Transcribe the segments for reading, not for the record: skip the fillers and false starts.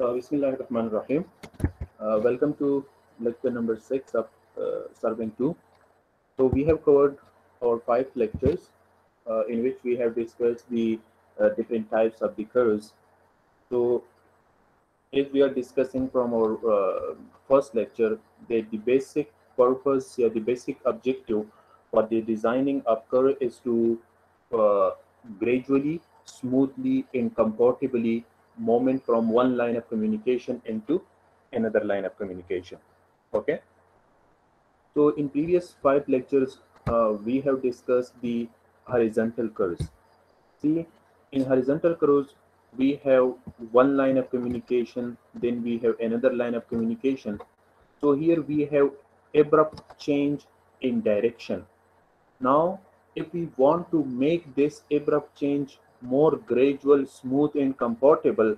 Bismillahirrahmanirrahim. Welcome to lecture number 6 of Surveying 2. So we have covered our 5 lectures in which we have discussed the different types of the curves. So if we are discussing from our first lecture, the basic purpose, the basic objective for the designing of curve is to uh, gradually, smoothly, and comfortably movement from one line of communication into another line of communication. Okay. So in previous 5 lectures, we have discussed the horizontal curves. See, in horizontal curves, we have one line of communication, then we have another line of communication. So here we have abrupt change in direction. Now, if we want to make this abrupt change more gradual, smooth, and comfortable,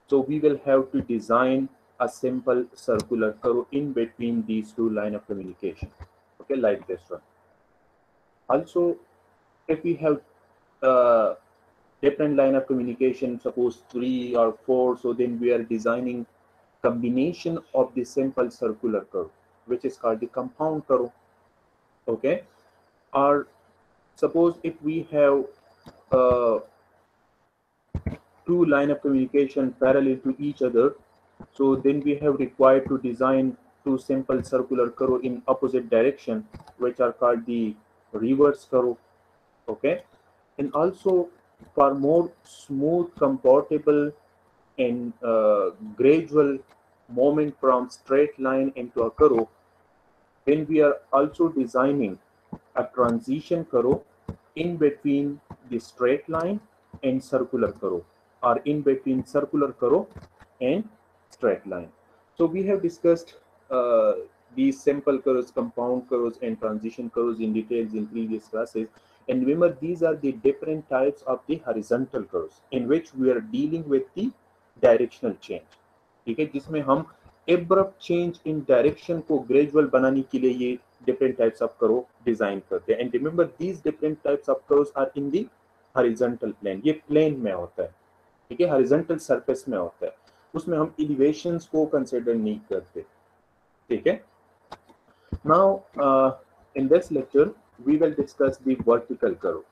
so we will have to design a simple circular curve in between these two line of communication. Okay, like this one. Also, if we have uh, different line of communication, suppose 3 or 4, so then we are designing combination of the simple circular curve, which is called the compound curve. Okay, or suppose if we have uh, two line of communication parallel to each other, so then we have required to design two simple circular curve in opposite direction, which are called the reverse curve. Okay, and also for more smooth, comfortable, and gradual movement from straight line into a curve, then we are also designing a transition curve in between the straight line and circular curve, or in between circular curve and straight line. So we have discussed uh, these simple curves, compound curves, and transition curves in details in previous classes. And remember, these are the different types of the horizontal curves in which we are dealing with the directional change. ठीक है, जिसमें हम abrupt change in direction को gradual बनाने के लिए ये different types of curve design करते हैं. And remember these different types of curves are in the horizontal plane. ये प्लेन में होता है, ठीक है, हॉरिजॉन्टल सरफेस में होता है, उसमें हम एलिवेशंस को कंसीडर नहीं करते. ठीक है. Now, in this lecture, we will discuss the vertical curve.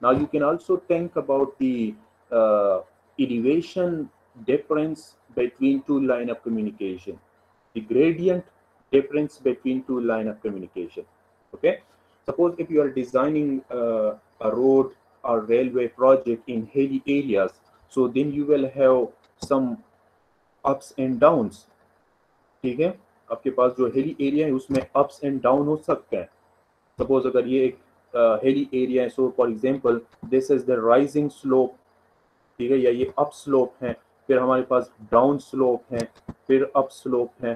Now, you can also think about the elevation difference between two line of communication, the gradient difference between two line of communication. Okay. Suppose if you are designing a road or railway project in hilly areas, so then you will have some ups and downs. ठीक है, आपके पास जो hilly area है उसमें ups and down हो सकते हैं. Suppose अगर ये एक हिली एरिया है, so for example this is the rising slope, ठीक है, या ये अप स्लोप है, फिर हमारे पास डाउन स्लोप है, फिर अप स्लोप है,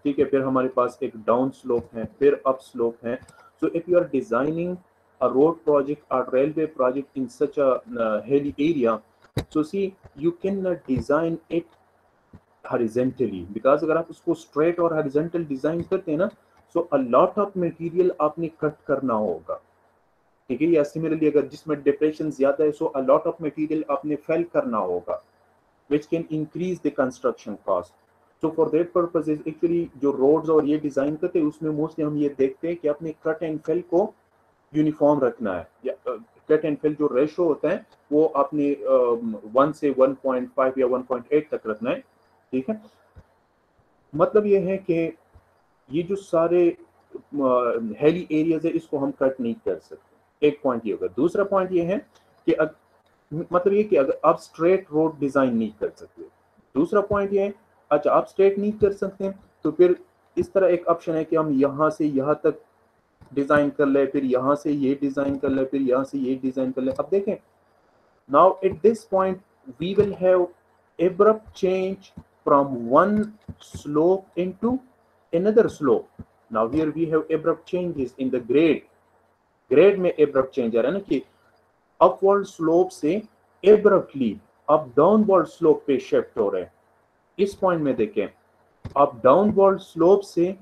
ठीक है, फिर हमारे पास एक डाउन स्लोप है, फिर अप स्लोप है. So if you are designing a road project or railway project in such a hilly area, so see, you cannot design it horizontally, because अगर आप उसको स्ट्रेट और हॉरिजेंटल डिजाइन करते हैं ना, सो अ लॉट ऑफ मटेरियल आपने cut करना होगा. ठीक है, या सिमिलरली अगर जिसमें डिप्रेशन ज्यादा है, सो अ लॉट ऑफ मटेरियल आपने फेल करना होगा, which can increase the construction cost. So for that purposes actually जो रोड्स और ये डिजाइन करते हैं उसमें मोस्टली हम ये देखते हैं कि अपने कट एंड फेल को यूनिफॉर्म रखना है, या कट एंड फिल जो रेशो होता है वो आपने 1 से 1.5 या 1.8 तक रखना है. ठीक है, मतलब ये है कि ये जो सारे हेली एरियाज है इसको हम कट नहीं कर सकते. एक पॉइंट ये होगा. दूसरा पॉइंट ये है कि मतलब ये कि अगर आप स्ट्रेट रोड डिजाइन नहीं कर सकते. दूसरा पॉइंट ये है, अच्छा आप स्ट्रेट नहीं कर सकते तो फिर इस तरह एक ऑप्शन है कि हम यहाँ से यहाँ तक डिजाइन कर ले, फिर यहाँ से ये डिजाइन कर ले, फिर यहाँ से ये डिजाइन कर ले. अब देखें, now at this point we will have abrupt change from one slope into another slope. Now here we have abrupt changes in the grade. Grade में abrupt change आ रहा है ना, कि upward slope से abruptly अब डाउनवर्ड स्लोप पे shift हो रहे हैं. इस पॉइंट में देखें, अब डाउनवर्ड स्लोप से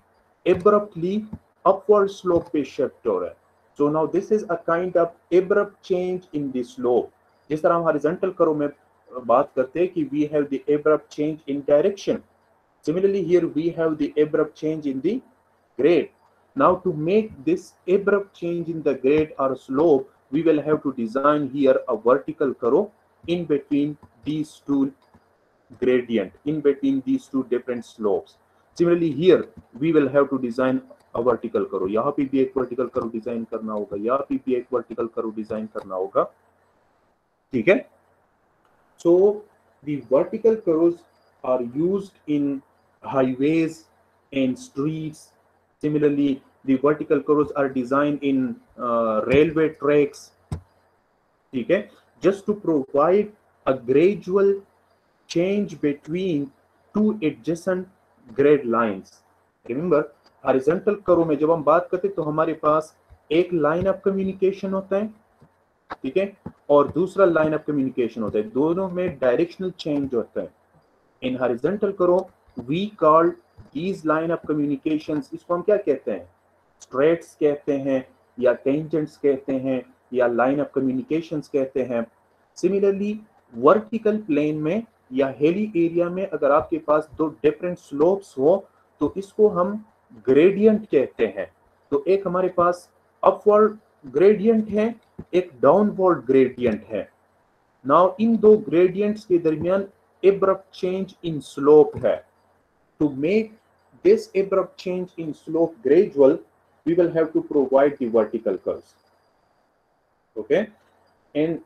abruptly upward slope पे शिफ्ट हो रहा है. So now this is a kind of abrupt change in the slope. जिस तरह हम हॉरिजॉन्टल कर्व में बात करते हैं कि we have the abrupt change in direction. Similarly, here we have the abrupt change in the grade. Now, to make this abrupt change in the grade or slope, we will have to design here a vertical curve in between these two gradient, in between these two different slopes. Similarly, here we will have to design a vertical curve. यहाँ पे भी एक vertical curve design करना होगा, यहाँ पे भी एक vertical curve design करना होगा. ठीक है? So the vertical curves are used in highways and streets. Similarly, the vertical curves are designed in railway tracks. Okay, just to provide a gradual change between two adjacent grade lines. Remember, horizontal curve में जब हम बात करते हैं तो हमारे पास एक line of communication होता है, ठीक है, और दूसरा लाइन ऑफ कम्युनिकेशन होता है, दोनों में डायरेक्शनल चेंज होता है. In horizontal curve we call these line of communications, इसको हम क्या कहते हैं, स्ट्रेट्स कहते हैं या टेंजेंट्स कहते हैं या लाइन ऑफ कम्युनिकेशंस कहते हैं. सिमिलरली वर्टिकल प्लेन में या हिली एरिया में अगर आपके पास दो डिफरेंट स्लोप्स हो तो इसको हम ग्रेडियंट कहते हैं. तो एक हमारे पास अपवर्ड ग्रेडियंट है, एक डाउनवर्ड ग्रेडियंट है. नाउ इन दो ग्रेडियंट्स के दरमियान abrupt change in slope है. To make this abrupt change in slope gradual, we will have to provide the vertical curves. Okay, and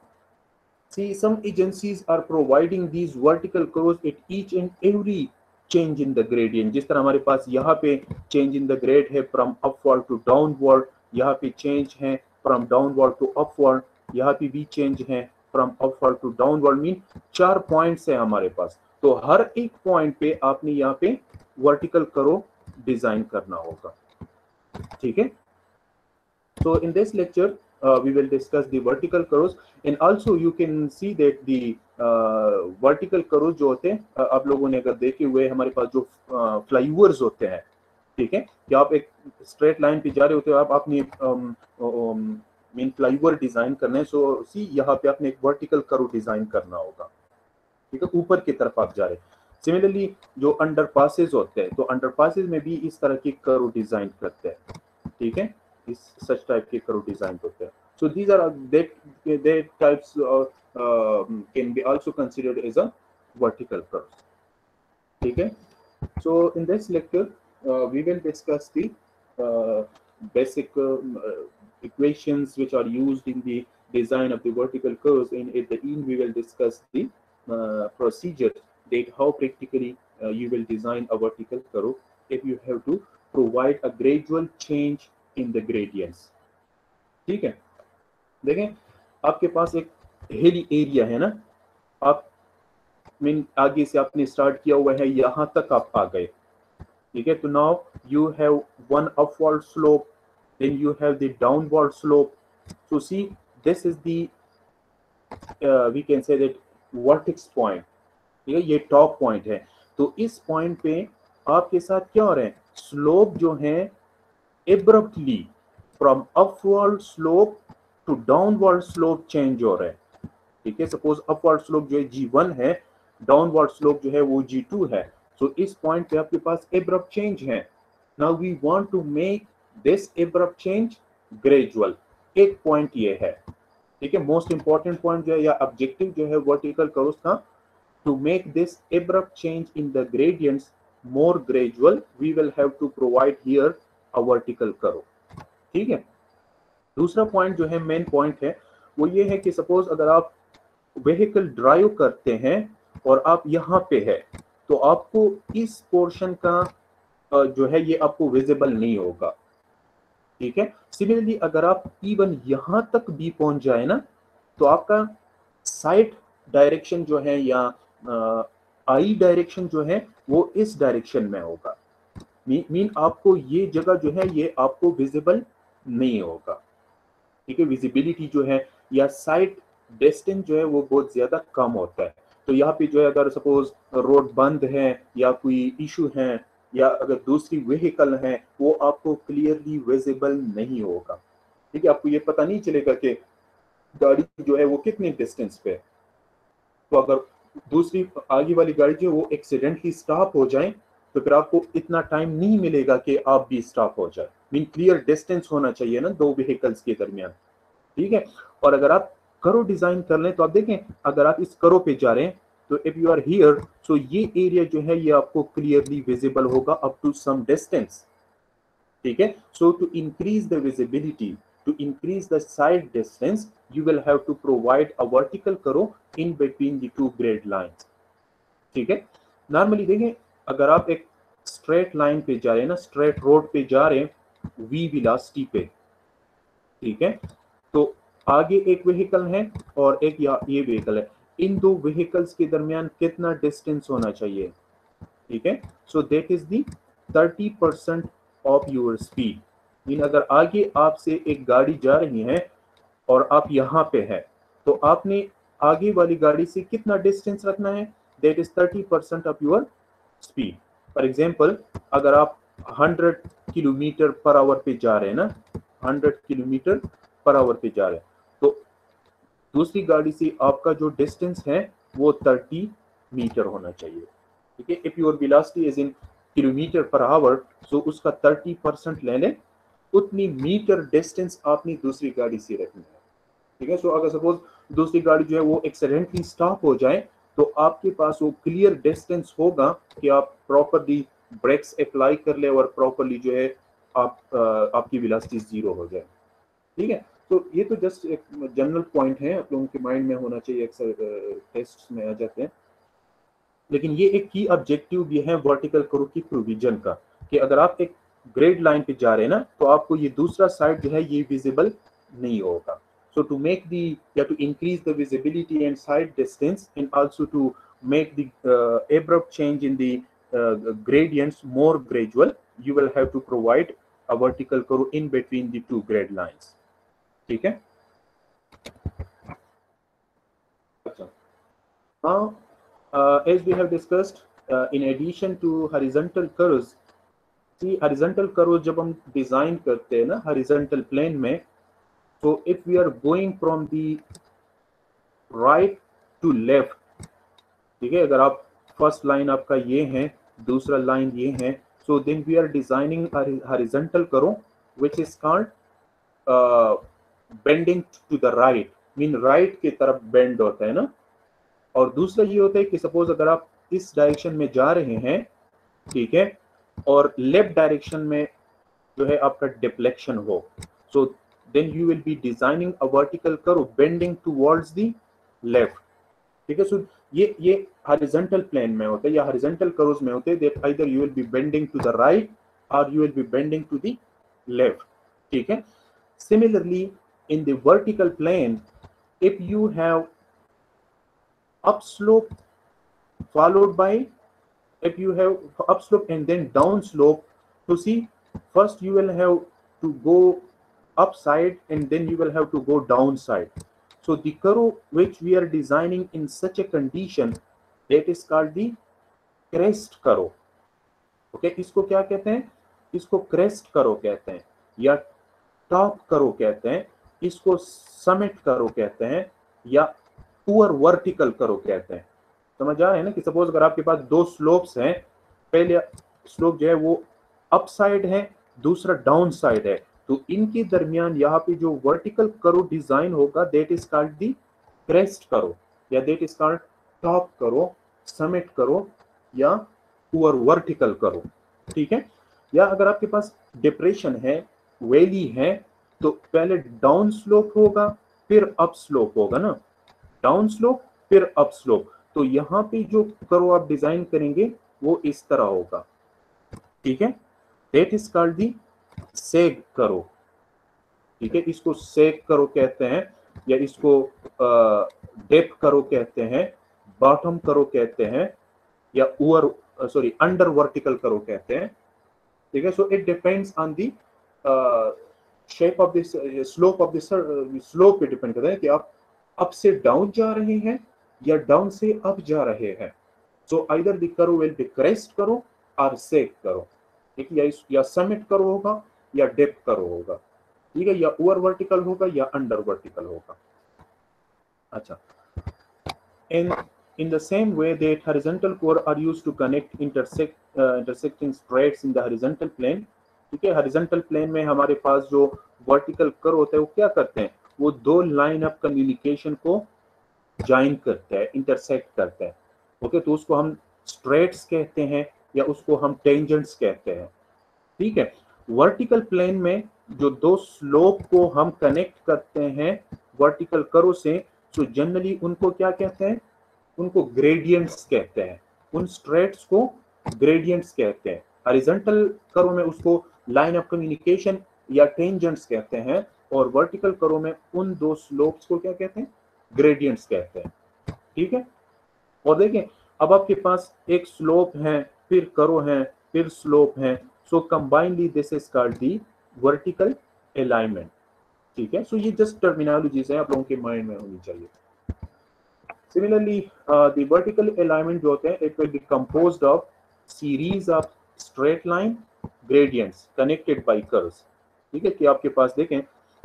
see some agencies are providing these vertical curves at each and every change in the gradient. जिस तरह हमारे पास यहाँ पे change in the grade है from upward to downward, यहाँ पे change है from downward to upward, यहाँ पे भी change है from upward to downward. Mean 4 points है हमारे पास, तो हर एक पॉइंट पे आपने यहाँ पे वर्टिकल कर्व डिजाइन करना होगा. ठीक है, so in this lecture we will discuss the vertical curves and also you can see that the vertical curves जो होते हैं आप लोगों ने अगर देखे हुए हमारे पास जो फ्लाईओवर्स होते हैं, ठीक है, कि आप एक स्ट्रेट लाइन पे जा रहे होते हो, आप अपनी मीन फ्लाईओवर डिजाइन करना है, सो सी यहाँ पे आपने एक वर्टिकल कर्व डिजाइन करना होगा. ठीक है, ऊपर की तरफ आप जा रहे हैं. सिमिलरली जो अंडरपासेस होते हैं तो अंडरपासेस में भी इस तरह के कर्व डिजाइन करते हैं. ठीक है, इस सच टाइप के कर्व डिजाइन होते हैं. So these are that types can be also considered as a vertical curve. ठीक है, so in this lecture we will discuss the basic equations which are used in the design of the vertical curves, and at the end we will discuss the procedure that how practically you will design a vertical curve if you have to provide a gradual change in the gradients. ठीक है, देखें आपके पास एक hilly area है ना, आप mean आगे से आपने स्टार्ट किया हुआ है, यहाँ तक आप आ गए. ठीक है, तो now you have one upward slope, then you have the downward slope. So see, this is the we can say that vertex point. ठीक है, ये टॉप पॉइंट है. तो इस पॉइंट पे आपके साथ क्या हो रहा है, स्लोप जो है abruptly from upward slope to downward slope change हो रहा है. ठीक है, सपोज अपवर्ड स्लोप जो है G1 है, डाउनवर्ड स्लोप जो है वो G2 है. सो इस पॉइंट पे आपके पास abrupt change है. Now we want to make this abrupt change gradual. एक पॉइंट ये है. ठीक है, मोस्ट इंपॉर्टेंट पॉइंट जो है या ऑब्जेक्टिव जो है वर्टिकल कर्व्स का, to make this abrupt change in the gradients more gradual, we will have to provide here a vertical curve. ठीक है, दूसरा पॉइंट जो है मेन पॉइंट है वो ये है कि सपोज अगर आप व्हीकल ड्राइव करते हैं और आप यहाँ पे है तो आपको इस पोर्शन का जो है ये आपको विजिबल नहीं होगा. ठीक है, सिमिलरली अगर आप इवन यहां तक भी पहुंच जाए ना तो आपका साइड डायरेक्शन जो है या आई डायरेक्शन जो है वो इस डायरेक्शन में होगा. मीन आपको ये जगह जो है ये आपको विजिबल नहीं होगा. ठीक है, विजिबिलिटी जो है या साइड डिस्टेंस जो है वो बहुत ज्यादा कम होता है. तो यहाँ पे जो है अगर सपोज रोड बंद है या कोई इशू है या अगर दूसरी व्हीकल है वो आपको क्लियरली विजिबल नहीं होगा. ठीक है, आपको ये पता नहीं चलेगा कि गाड़ी जो है वो कितने डिस्टेंस पे है. तो अगर दूसरी आगे वाली गाड़ी जो है वो एक्सीडेंटली स्टॉप हो जाए तो फिर आपको इतना टाइम नहीं मिलेगा कि आप भी स्टॉप हो जाए। मीन क्लियर डिस्टेंस होना चाहिए ना दो व्हीकल्स के दरमियान, ठीक है। और अगर आप करो डिजाइन कर लें तो आप देखें अगर आप इस करो पे जा रहे हैं तो if you are here so ये एरिया जो है ये आपको क्लियरली विजिबल होगा अप टू सम डिस्टेंस, ठीक है। So to increase the visibility, to increase the side distance you will have to provide a vertical curve in between the two grade lines, ठीक है। Normally देखें अगर आप एक straight line पे जा रहे हैं ना, स्ट्रेट रोड पे जा रहे हैं वी वेलोसिटी पे, ठीक है, तो आगे एक व्हीकल है और एक ये व्हीकल है, इन दो व्हीकल्स के दरमियान कितना डिस्टेंस होना चाहिए, ठीक है। So that is the 30% of your speed. Mean अगर आगे आपसे एक गाड़ी जा रही है और आप यहाँ पे है तो आपने आगे वाली गाड़ी से कितना डिस्टेंस रखना है, that is 30% of your speed. For example अगर आप 100 किलोमीटर पर आवर पे जा रहे हैं ना, 100 किलोमीटर पर आवर पे जा रहे हैं तो दूसरी गाड़ी से आपका जो डिस्टेंस है वो 30 मीटर होना चाहिए, ठीक है। If your velocity is in kilometre per hour so उसका 30% ले लें, उतनी मीटर डिस्टेंस आपने दूसरी गाड़ी से रखनी है, ठीक है। सो अगर सपोज दूसरी गाड़ी जो है वो एक्सीडेंटली स्टॉप हो जाए तो आपके पास वो क्लियर डिस्टेंस होगा कि आप प्रॉपरली ब्रेक्स अप्लाई कर ले और प्रॉपरली जो है आपकी वेलोसिटी 0 हो जाए, ठीक है। तो ये तो जस्ट एक जनरल पॉइंट है, आप लोगों के माइंड में होना चाहिए, अक्सर टेस्ट में आ जाते हैं। लेकिन ये एक की ऑब्जेक्टिव भी है वर्टिकल करो की प्रोविजन का कि अगर आप एक ग्रेड लाइन पे जा रहे हैं ना तो आपको ये दूसरा साइड जो है ये विजिबल नहीं होगा। So to make the, you have to increase the visibility and side distance and also to make the abrupt change in the gradients more gradual, you will have to provide a vertical curve in between the two grade lines, ठीक है। अच्छा, now as we have discussed in addition to horizontal curves, see horizontal curves जब हम design करते हैं ना horizontal plane में, so if we are going from the right to left, ठीक है, अगर आप फर्स्ट लाइन आपका ये है दूसरा लाइन ये है, so then we are designing a horizontal curve which is called bending to the right, mean right की तरफ बेंड होता है ना। और दूसरा ये होता है कि सपोज अगर आप इस डायरेक्शन में जा रहे हैं, ठीक है, और लेफ्ट डायरेक्शन में जो है आपका डिफ्लेक्शन हो, so then you will be designing a vertical curve bending towards the left, ठीक है। सो ये horizontal plane में होता है या horizontal curves में होते हैं, that either you will be bending to the right or you will be bending to the left, ठीक है। Similarly in the vertical plane if you have upslope followed by, if you have upslope and then downslope, so see first you will have to go upside and then you will have to go downside. So the curve which we are designing in such a condition that is called the crest curve, okay। इसको क्या कहते हैं, इसको crest curve कहते हैं या top curve कहते हैं, इसको summit curve कहते हैं या poor vertical curve कहते हैं। समझ आ रहा है ना कि सपोज अगर आपके पास दो स्लोप्स हैं, पहले स्लोप जो है वो अपसाइड है दूसरा डाउन साइड है, तो इनके दरमियान यहाँ पे जो वर्टिकल करो डिजाइन होगा that is called the crest करो या दैट इज कॉल्ड टॉप करो, समिट करो या पुअर वर्टिकल करो, ठीक है। या अगर आपके पास डिप्रेशन है, वैली है, तो पहले डाउन स्लोप होगा फिर अप स्लोप होगा ना, डाउन स्लोप फिर अप स्लोप, तो यहाँ पे जो करो आप डिजाइन करेंगे वो इस तरह होगा, ठीक है। दैट इज कॉल्ड दी सेग करो, ठीक है। इसको सेग करो कहते हैं या इसको डेप्थ करो कहते हैं, बॉटम करो कहते हैं या अंडर वर्टिकल करो कहते हैं, ठीक है। So it depends on the shape of this slope of this slope पे डिपेंड करता है कि आप अप से डाउन जा रहे हैं या डाउन से अप जा रहे हैं। So either the curve will B crest करो और सेग करो, ठीक है, या समिट करो होगा या डेप्थ करो होगा, ठीक है, या ओवर वर्टिकल होगा या अंडर वर्टिकल होगा। अच्छा, in the same way that horizontal core are used to connect intersecting straights in the horizontal plane. ठीक है, हॉरिजॉन्टल प्लेन में हमारे पास जो वर्टिकल कर्व होता है वो क्या करते हैं, वो दो लाइन ऑफ कम्युनिकेशन को ज्वाइन करते हैं, इंटरसेक्ट करते हैं। ओके, तो उसको हम स्ट्रेट्स कहते हैं या उसको हम टेंजेंट्स कहते हैं। ठीक है, वर्टिकल प्लेन में जो दो स्लोप को हम कनेक्ट करते हैं वर्टिकल कर्व से, तो जनरली उनको क्या कहते हैं, उनको ग्रेडियंट्स कहते हैं। उन स्ट्रेट्स को ग्रेडियंट्स कहते हैं। हॉरिजॉन्टल कर्व में उसको लाइन ऑफ कम्युनिकेशन या टेंजेंट्स कहते हैं, और वर्टिकल कर्व में उन दो स्लोप्स को क्या कहते हैं, ग्रेडियंट्स कहते हैं। ठीक है, और देखें अब आपके पास एक स्लोप है, फिर कर्व है, फिर स्लोप है, so combinely this is called the vertical alignment. ठीक है, सो ये जस्ट टर्मिनोलॉजीज है, आप लोगों के माइंड में होनी चाहिए। Similarly, the vertical alignment जो होते हैं, it will be composed of series of straight line gradients connected by curves। ठीक है, कि आपके पास देखें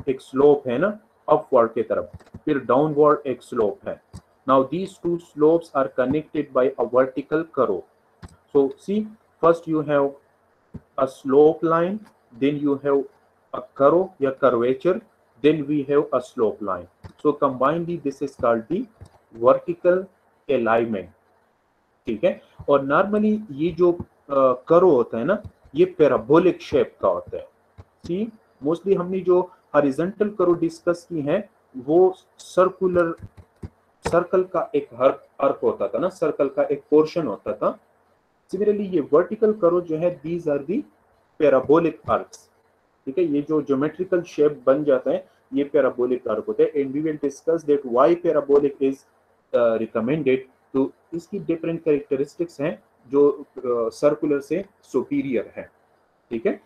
एक स्लोप है ना अपवर्ड के तरफ, फिर डाउनवर्ड एक स्लोप है। Now these two slopes are connected by a vertical curve। So see, first you have a slope line, then you have a curve या curvature, then we have a slope line। So combinedly this is called the vertical alignment. ठीक है, और normally ये जो curve होता है ना, ये पैराबोलिक शेप का होता है। सी, मोस्टली हमने जो हॉरिजॉन्टल कर्व डिस्कस की है वो सर्कुलर, सर्कल का एक अर्क होता था ना, सर्कल का एक पोर्शन होता था। सिमिलरली ये वर्टिकल कर्व जो है, these are the parabolic arcs. ठीक है, ये जो ज्योमेट्रिकल शेप बन जाता है ये पैराबोलिक आर्क होता है। And we will discuss that why parabolic is recommended. तो इसकी डिफरेंट कैरेक्टरिस्टिक्स हैं जो सर्कुलर से सुपीरियर है। ठीक है,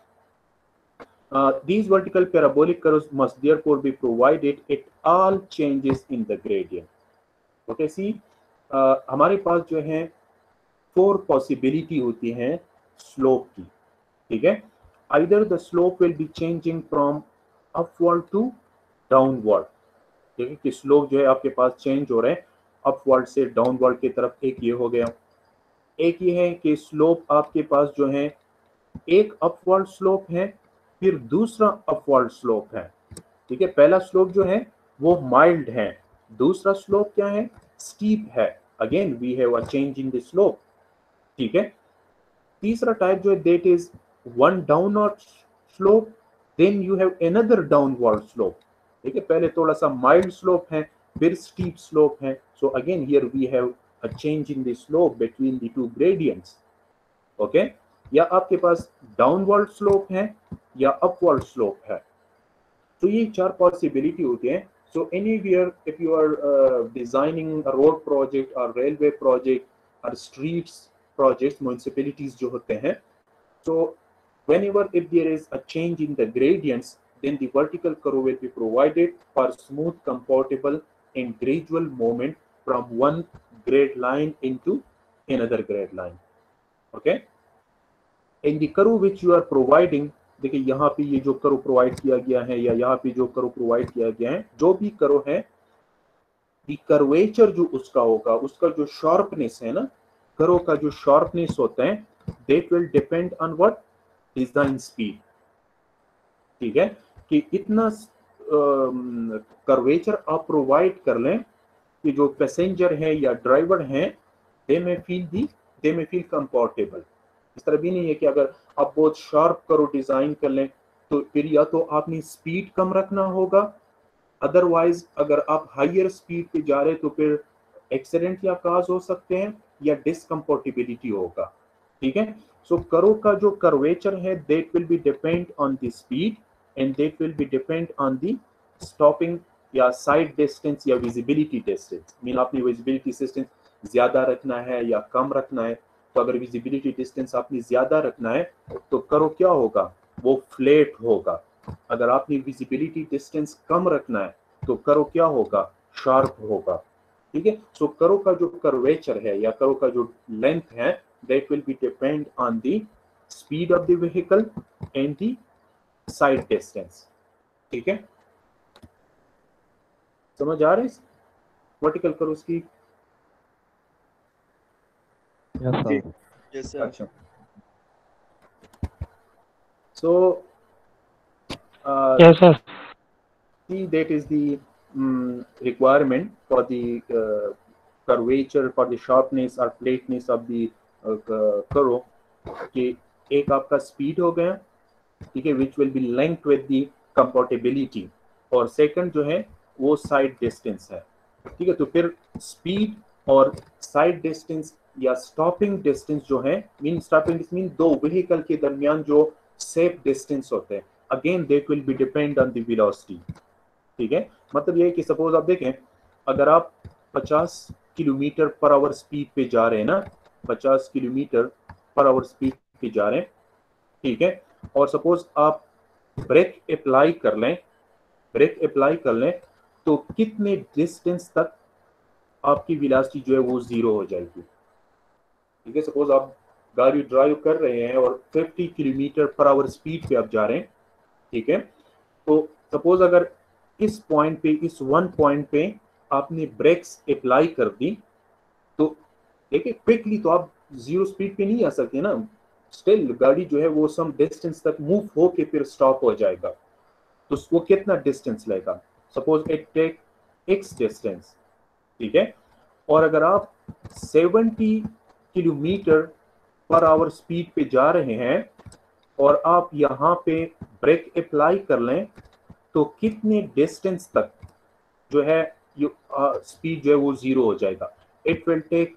these vertical parabolic curves must therefore be provided at all changes in the gradient। Okay, see हमारे पास जो है 4 पॉसिबिलिटी होती हैं स्लोप की। ठीक है, either the slope will be changing from upward to downward। ठीक है, कि स्लोप जो है आपके पास चेंज हो रहे हैं अपवर्ड से डाउनवर्ड की तरफ, एक ये हो गया। एक ये है कि स्लोप आपके पास जो है एक अपवर्ड स्लोप है, फिर दूसरा अपवर्ड स्लोप है। ठीक है, पहला स्लोप जो है वो माइल्ड है, दूसरा स्लोप क्या है, स्टीप है। Again we have a change in the slope. ठीक है, तीसरा टाइप जो है that is one downward slope, then you have another downward slope. ठीक है, पहले थोड़ा सा माइल्ड स्लोप है, फिर स्टीप स्लोप है। So again here we have a change in the slope between the two gradients. Okay, या आपके पास डाउनवर्ड स्लोप है या अपवर्ड स्लोप है। तो ये 4 पॉसिबिलिटी होती है। So anywhere if you are designing a road project और रेलवे प्रोजेक्ट और स्ट्रीट्स प्रोजेक्ट्स, म्युनिसिपैलिटीज जो होते हैं, so whenever if there is a change in the gradients, then the vertical curve will be provided for smooth, comfortable and gradual movement from one grade line into another grade line। okay, in the curve which you are providing, देखिए यहाँ पे ये जो curve provide किया गया है या यहाँ पे जो कर्व प्रोवाइड किया गया है, जो भी कर्व है, दी कर्वेचर जो उसका होगा, उसका जो शार्पनेस है ना, कर्व का जो शार्पनेस होता है, that will depend on what, design speed. ठीक है, कि इतना कर्वेचर आप प्रोवाइड कर लें कि जो पैसेंजर है या ड्राइवर हैं, दे में फील कंफर्टेबल। इस तरह भी नहीं है कि अगर आप बहुत शार्प करो डिजाइन कर लें तो फिर या तो आपने स्पीड कम रखना होगा, अदरवाइज अगर आप हाइयर स्पीड पे जा रहे तो फिर एक्सीडेंट या काज हो सकते हैं या डिसकंफर्टेबिलिटी होगा। ठीक है, सो कर्व का जो कर्वेचर है that will B depend on the speed and that will B depend on the stopping या साइड डिस्टेंस या विजिबिलिटी डिस्टेंस। मीन आपने विजिबिलिटी डिस्टेंस ज्यादा रखना है या कम रखना है। तो अगर विजिबिलिटी डिस्टेंस आपने ज्यादा रखना है तो कर्व क्या होगा, वो फ्लैट होगा। अगर आपने विजिबिलिटी डिस्टेंस कम रखना है तो कर्व क्या होगा, शार्प होगा। ठीक है, सो कर्व का जो कर्वेचर है या कर्व का जो लेंथ है that will B depend on the speed of the vehicle and the side distance. ठीक है, समझ आ रही है वर्टिकल कर्व्स की? Yes, जी, sir. Yes, sir. अच्छा। So Yes, sir. see, that is the requirement for the curvature, for the sharpness or flatness of the curve, कि एक आपका स्पीड हो गया, ठीक है, which will be linked with the comfortability, और second जो है वो साइड डिस्टेंस है, ठीक है। तो फिर स्पीड और साइड डिस्टेंस या स्टॉपिंग डिस्टेंस जो है, मीन स्टॉपिंग डिस्टेंस मीन दो व्हीकल के दरमियान जो सेफ डिस्टेंस होते हैं, again that will B depend on the velocity, ठीक है। मतलब ये है कि सपोज आप देखें, अगर आप 50 किलोमीटर पर आवर स्पीड पे जा रहे हैं ना, 50 किलोमीटर पर आवर स्पीड पे जा रहे हैं, ठीक है, और सपोज आप ब्रेक अप्लाई कर लें, ब्रेक अप्लाई कर लें, तो कितने डिस्टेंस तक आपकी वेलोसिटी जो है वो जीरो हो जाएगी, ठीक है। सपोज आप गाड़ी ड्राइव कर रहे हैं और 50 किलोमीटर पर आवर स्पीड पे आप जा रहे हैं, ठीक है। तो सपोज अगर इस पॉइंट पे, इस वन पॉइंट पे आपने ब्रेक्स अप्लाई कर दी, तो देखिए क्विकली तो आप जीरो स्पीड पे नहीं आ सकते ना, स्टिल गाड़ी जो है वो सम डिस्टेंस तक मूव होके फिर स्टॉप हो जाएगा। तो वो कितना डिस्टेंस लेगा, suppose it take x distance, ठीक है। और अगर आप 70 किलोमीटर पर आवर स्पीड पे जा रहे हैं और आप यहाँ पे ब्रेक अप्लाई कर लें, तो कितने डिस्टेंस तक जो है स्पीड जो है वो जीरो हो जाएगा, it will take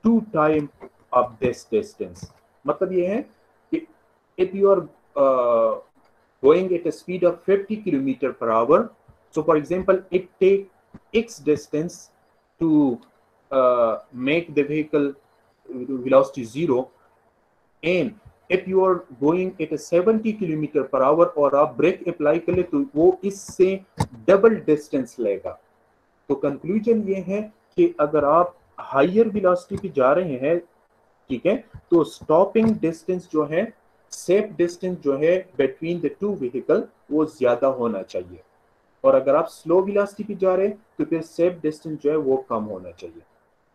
2 time of this distance. मतलब ये है कि if you are going at a speed of 50 kilometer per hour, so for example it take x distance to make the vehicle velocity zero, and if you are going at a 70 kilometer per hour और आप break apply कर ले तो वो इससे double distance लेगा। तो conclusion ये है कि अगर आप हायर वेलोसिटी पे जा रहे हैं, ठीक है, तो स्टॉपिंग डिस्टेंस जो है, सेफ डिस्टेंस जो है बिटवीन द टू व्हीकल वो ज्यादा होना चाहिए, और अगर आप स्लो वेलोसिटी पे जा रहे हैं तो फिर सेफ डिस्टेंस जो है वो कम होना चाहिए,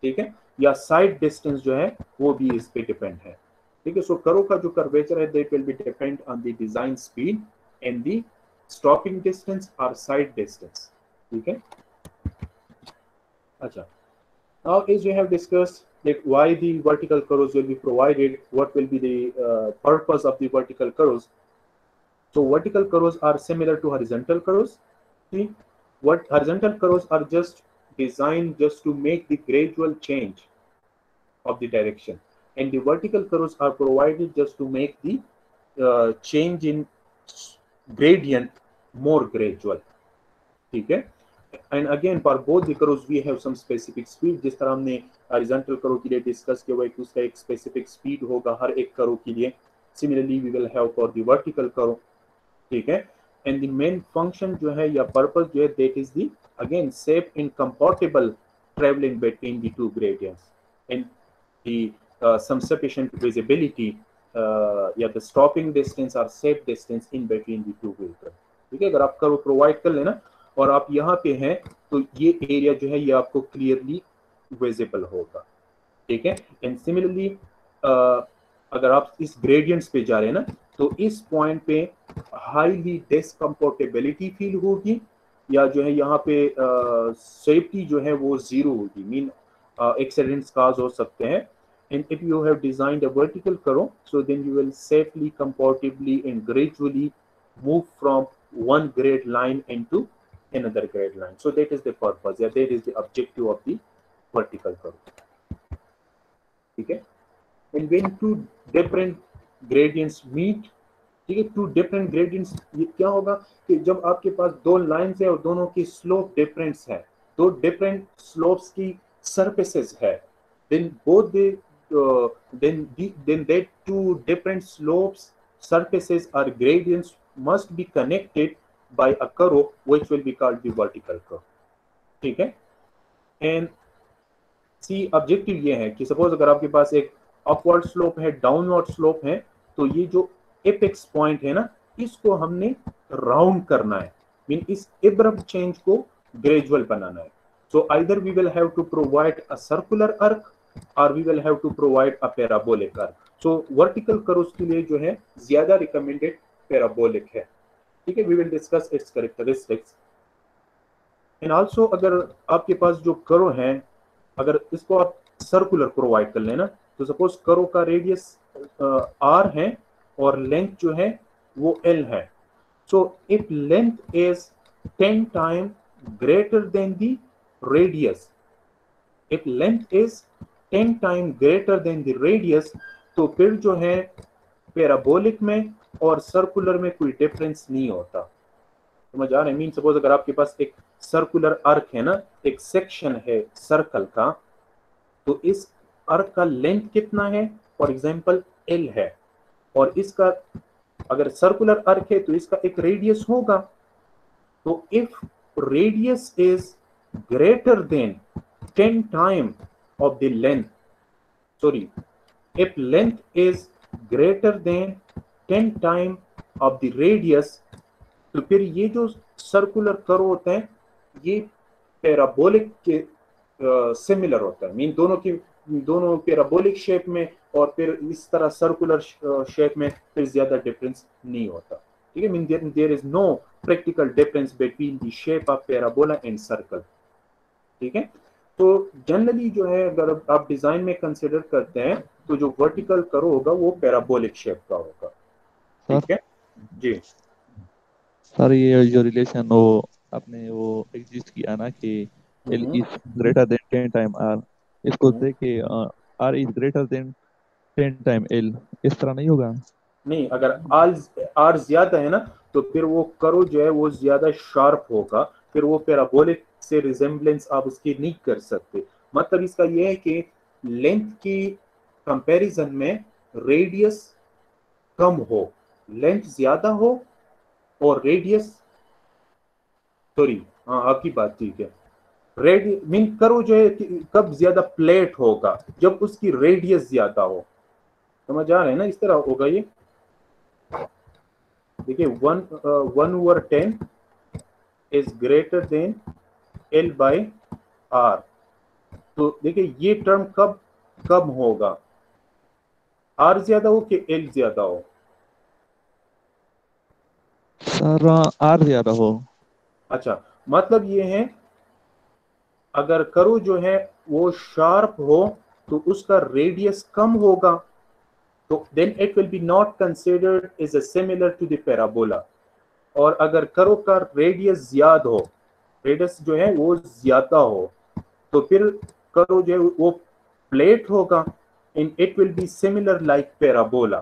ठीक है, या साइड डिस्टेंस जो है वो भी इस पे डिपेंड है, ठीक है। सो करो का जो कर्वेचर है that will B depend on the design speed and the stopping distance और साइड डिस्टेंस, ठीक है। अच्छा, now as we have discussed that why the vertical curves will be provided, what will be the purpose of the vertical curves. So vertical curves are similar to horizontal curves. See, what horizontal curves are just designed just to make the gradual change of the direction, and the vertical curves are provided just to make the change in gradient more gradual, ठीक है। And again for both the curves we have some specific speed, जिस तरह हमने horizontal curve के लिए discuss किया हुआ है कि उसका एक स्पेसिफिक स्पीड होगा हर एक कर्व के लिए, similarly we will have for the vertical curve, ठीक है। एंड द मेन फंक्शन जो है या पर्पस जो है that is the again safe and comfortable travelling between the two gradients and the some sufficient visibility या द स्टॉपिंग डिस्टेंस और safe distance in between the two vehicle, ठीक है। अगर आप कर्व प्रोवाइड कर लेना और आप यहाँ पे हैं तो ये एरिया जो है ये आपको क्लियरली विजिबल होगा, ठीक है। एंड सिमिलरली अगर आप इस ग्रेडियंट्स पे जा रहे हैं ना, तो इस पॉइंट पे हाईली डिस्कम्फर्टेबिलिटी फील होगी, या जो है यहाँ पे सेफ्टी जो है वो जीरो होगी, मीन एक्सीडेंट्स काज हो सकते हैं। And if you have designed a vertical curve, so then you will safely, comfortably, and gradually move from one grade line into another grade line. So that is the purpose, yeah, that is the objective of the vertical curve, ठीक है। And when two different gradients meet, ठीक है, to different gradients, ये क्या होगा कि जब आपके पास दो लाइंस है और दोनों की स्लोप डिफरेंस है, दो डिफरेंट स्लोप्स की सरफेसेस है, then both the then that two different slopes, surfaces or gradients must be connected by a curve which will be called the vertical curve, ठीक है। एंड सी ऑब्जेक्टिव ये है कि suppose अगर आपके पास एक अपवर्ड स्लोप है, डाउनवर्ड स्लोप है, तो ये जो एपेक्स पॉइंट है ना, इसको हमने राउंड करना है, मीन इस एब्रप्ट चेंज को ग्रेजुअल बनाना है। So either we will have to provide a circular arc or we will have to provide a parabolic arc. So vertical curves के लिए जो है ज्यादा recommended parabolic है, ठीक है. We will discuss its characteristics. And also अगर आपके पास जो कर्व है, अगर इसको आप सर्कुलर प्रोवाइड कर लेना, तो सपोज कर्व का रेडियस r है और लेंथ जो है वो l है. So if length is 10 times greater than the radius, if length is 10 times greater than the radius, तो फिर जो है पैराबोलिक में और सर्कुलर में कोई डिफरेंस नहीं होता. समझ आ रहा है? मीन सपोज अगर आपके पास एक सर्कुलर आर्क है ना, एक सेक्शन है सर्कल का, तो इस आर्क का लेंथ कितना है, फॉर एग्जांपल l है, और इसका अगर सर्कुलर आर्क है तो इसका एक रेडियस होगा. तो if radius is greater than 10 time of the length, sorry, if length is greater than 10 time of the radius, तो फिर ये जो सर्कुलर कर्व होता है ये पैराबोलिक के सिमिलर होता है. मीन दोनों पैराबोलिक शेप में और फिर इस तरह सर्कुलर शेप में फिर ज्यादा डिफरेंस नहीं होता, ठीक है. Mean there is no practical difference between the shape of parabola and circle, ठीक है. तो जनरली जो है अगर आप डिजाइन में कंसीडर करते हैं तो जो वर्टिकल कर्व होगा वो पैराबोलिक शेप का होगा, ठीक है जी. सर ये जो रिलेशन वो आपने वो एग्जिस्ट किया ना कि L is greater than 10 time R, इसको देख के R is greater than 10 time L, इस तरह नहीं होगा? नहीं, अगर R ज्यादा है ना तो फिर वो कर्व जो है वो ज्यादा शार्प होगा, फिर वो पैराबोलिक से रिजेम्बलेंस आप उसकी नहीं कर सकते. मतलब इसका ये है कि लेंथ की कंपैरिजन में रेडियस कम हो, लेंथ ज्यादा हो और रेडियस, सॉरी हाँ आपकी बात ठीक है, रेडियस मीन कर्व जो है कब ज्यादा प्लेट होगा, जब उसकी रेडियस ज्यादा हो. समझ आ रहे हैं ना? इस तरह होगा ये. देखिए 1/10 is greater than L by R. तो देखिए ये टर्म कब होगा, R ज्यादा हो कि L ज्यादा हो? सर R ज्यादा हो. अच्छा, मतलब ये है अगर कर्व जो है वो शार्प हो तो उसका रेडियस कम होगा, तो then it will be not considered as a similar to the parabola. और अगर कर्व का रेडियस ज्यादा हो, रेडियस जो है वो ज्यादा हो, तो फिर कर्व जो है वो प्लेट होगा and it will be similar like parabola,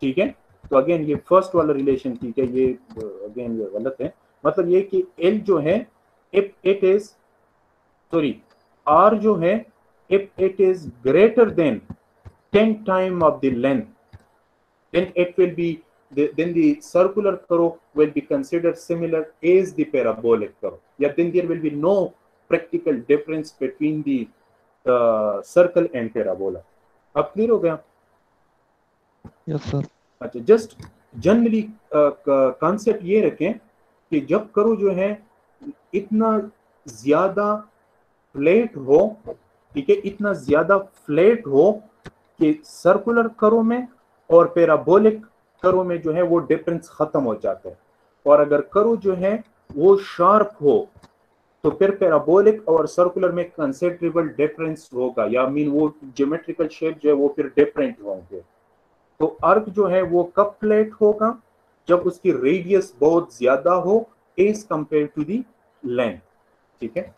ठीक है. तो अगेन ये फर्स्ट वाला रिलेशन ठीक है, ये अगेन ये गलत है. मतलब ये कि L जो है if it is, sorry, R जो है if it is greater than 10 time of the length, then it will be then the circular curve will be considered similar as the parabolic curve. Yeah, then there will be no practical difference between the circle and parabola. अब clear हो गया? Yes sir. अच्छा, just generally concept ये रखें कि जब curve जो है इतना ज्यादा फ्लैट हो, ठीक है, इतना ज्यादा फ्लैट हो कि सर्कुलर कर्व में और पैराबोलिक कर्व में जो है वो डिफरेंस खत्म हो जाता है. और अगर कर्व जो है वो शार्प हो तो फिर पैराबोलिक और सर्कुलर में कंसिडरेबल डिफरेंस होगा, या मीन वो ज्योमेट्रिकल शेप जो है वो फिर डिफरेंट होंगे. तो आर्क जो है वो कब फ्लैट होगा, जब उसकी रेडियस बहुत ज्यादा हो as compare to the length, ठीक है.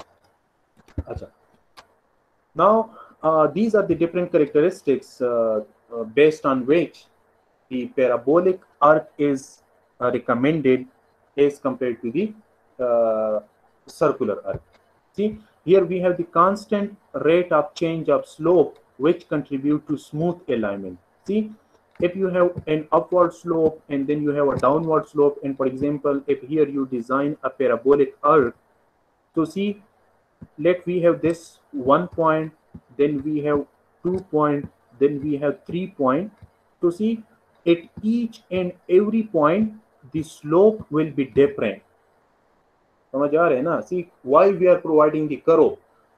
अच्छा, now these are the different characteristics based on which the parabolic arc is recommended as compared to the circular arc. See, here we have the constant rate of change of slope which contribute to smooth alignment. See, if you have an upward slope and then you have a downward slope, and for example if here you design a parabolic arc, so see, let we have this 1 point, then we have 2 point, then we have 3 point. So see, at each and every point the slope will be different. समझ आ रहे हैं ना? See, why we are providing the curve?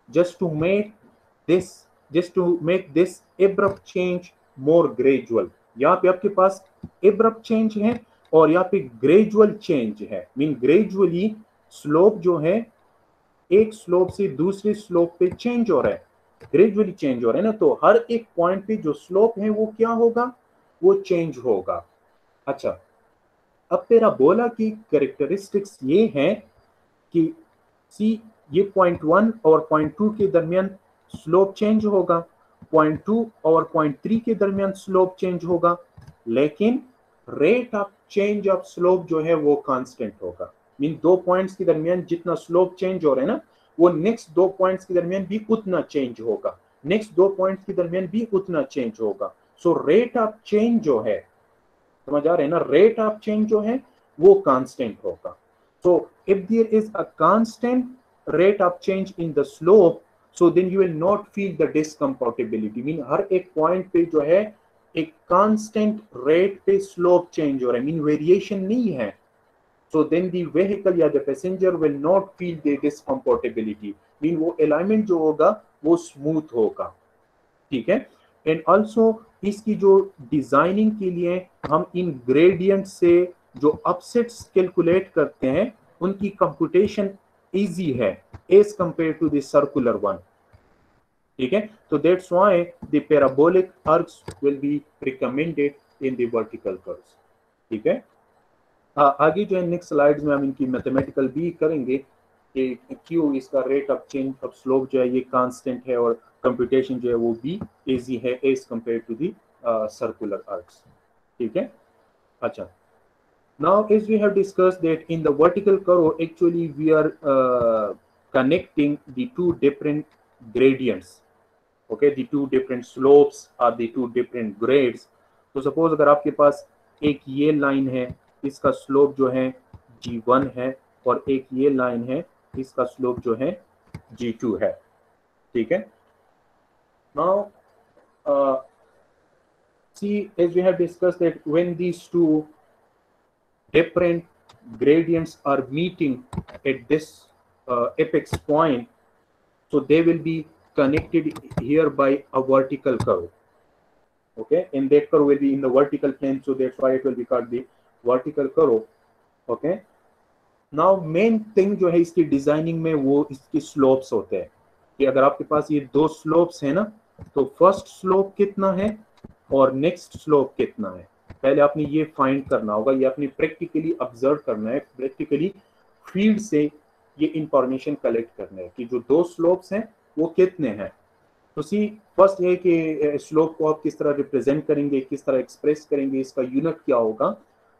Just to make this just to make this abrupt change more gradual. यहाँ पे आपके पास abrupt change है और यहाँ पे gradual change है, मीन gradually स्लोप जो है एक स्लोप से दूसरे स्लोप पे चेंज हो रहा है, ग्रेजुअली चेंज हो रहा है ना, तो हर एक पॉइंट पे जो स्लोप है वो क्या होगा, वो चेंज होगा। अच्छा, अब पैराबोला की कैरेक्टरिस्टिक्स ये है कि सी ये पॉइंट 1 और पॉइंट 2 के दरमियान स्लोप चेंज होगा, पॉइंट 2 और पॉइंट 3 के दरमियान स्लोप चेंज होगा, लेकिन rate of change of slope जो है वो कांस्टेंट होगा। मीन दो पॉइंट्स के दरमियान जितना स्लोप चेंज हो रहा है ना, वो नेक्स्ट दो पॉइंट्स के दरमियान भी उतना चेंज होगा, नेक्स्ट दो पॉइंट्स के दरमियान भी उतना चेंज होगा। सो रेट ऑफ चेंज जो है, समझ आ रहे हैं ना, रेट ऑफ चेंज जो है वो कांस्टेंट होगा। So if there is a constant rate of change in the slope, so then you will not feel the discomfortability. Mean हर एक पॉइंट पे जो है एक कांस्टेंट रेट पे स्लोप चेंज हो रहा है, मीन वेरिएशन नहीं है। सो देन द व्हीकल या the passenger will not feel the discomfortability, mean वो अलाइनमेंट जो होगा वो स्मूथ होगा, ठीक है। एंड ऑल्सो इसकी जो डिजाइनिंग के लिए हम इन ग्रेडियंट से जो अपसेट्स कैलकुलेट करते हैं उनकी कंप्यूटेशन इजी है as compare to the circular one, ठीक है। तो that's why the parabolic arcs will be recommended in the vertical curves, ठीक है। आगे जो है नेक्स्ट स्लाइड्स में हम इनकी मैथमेटिकल भी करेंगे कि क्यों इसका rate of change of slope जो है ये कांस्टेंट है और कंप्यूटेशन जो है वो भी इजी है as compare to the circular arcs, ठीक है। अच्छा, now as we have discussed that in the vertical curve actually we are connecting the two different gradients, okay, the two different slopes or the two different grades। तो suppose अगर आपके पास एक ये line है, इसका स्लोप जो है g1 है, और एक ये लाइन है, इसका स्लोप जो है g2 है, ठीक है। now see as we have discussed that when these two different gradients are meeting at this apex point, so they will be connected here by a vertical curve, okay, and that curve will be in the vertical plane, so that's why it will be called the vertical curve, okay। now main thing जो है इसकी designing में वो इसकी slopes होते हैं कि अगर आपके पास ये दो स्लोप्स है ना, तो फर्स्ट स्लोप कितना है और नेक्स्ट स्लोप कितना है, पहले आपने ये फाइंड करना होगा, ये आपने प्रैक्टिकली ऑब्जर्व करना है, प्रैक्टिकली फील्ड से ये इंफॉर्मेशन कलेक्ट करना है कि जो दो स्लोप्स हैं वो कितने हैं। तो सी फर्स्ट ये कि स्लोप को आप किस तरह रिप्रेजेंट करेंगे, किस तरह एक्सप्रेस करेंगे, इसका यूनिट क्या होगा।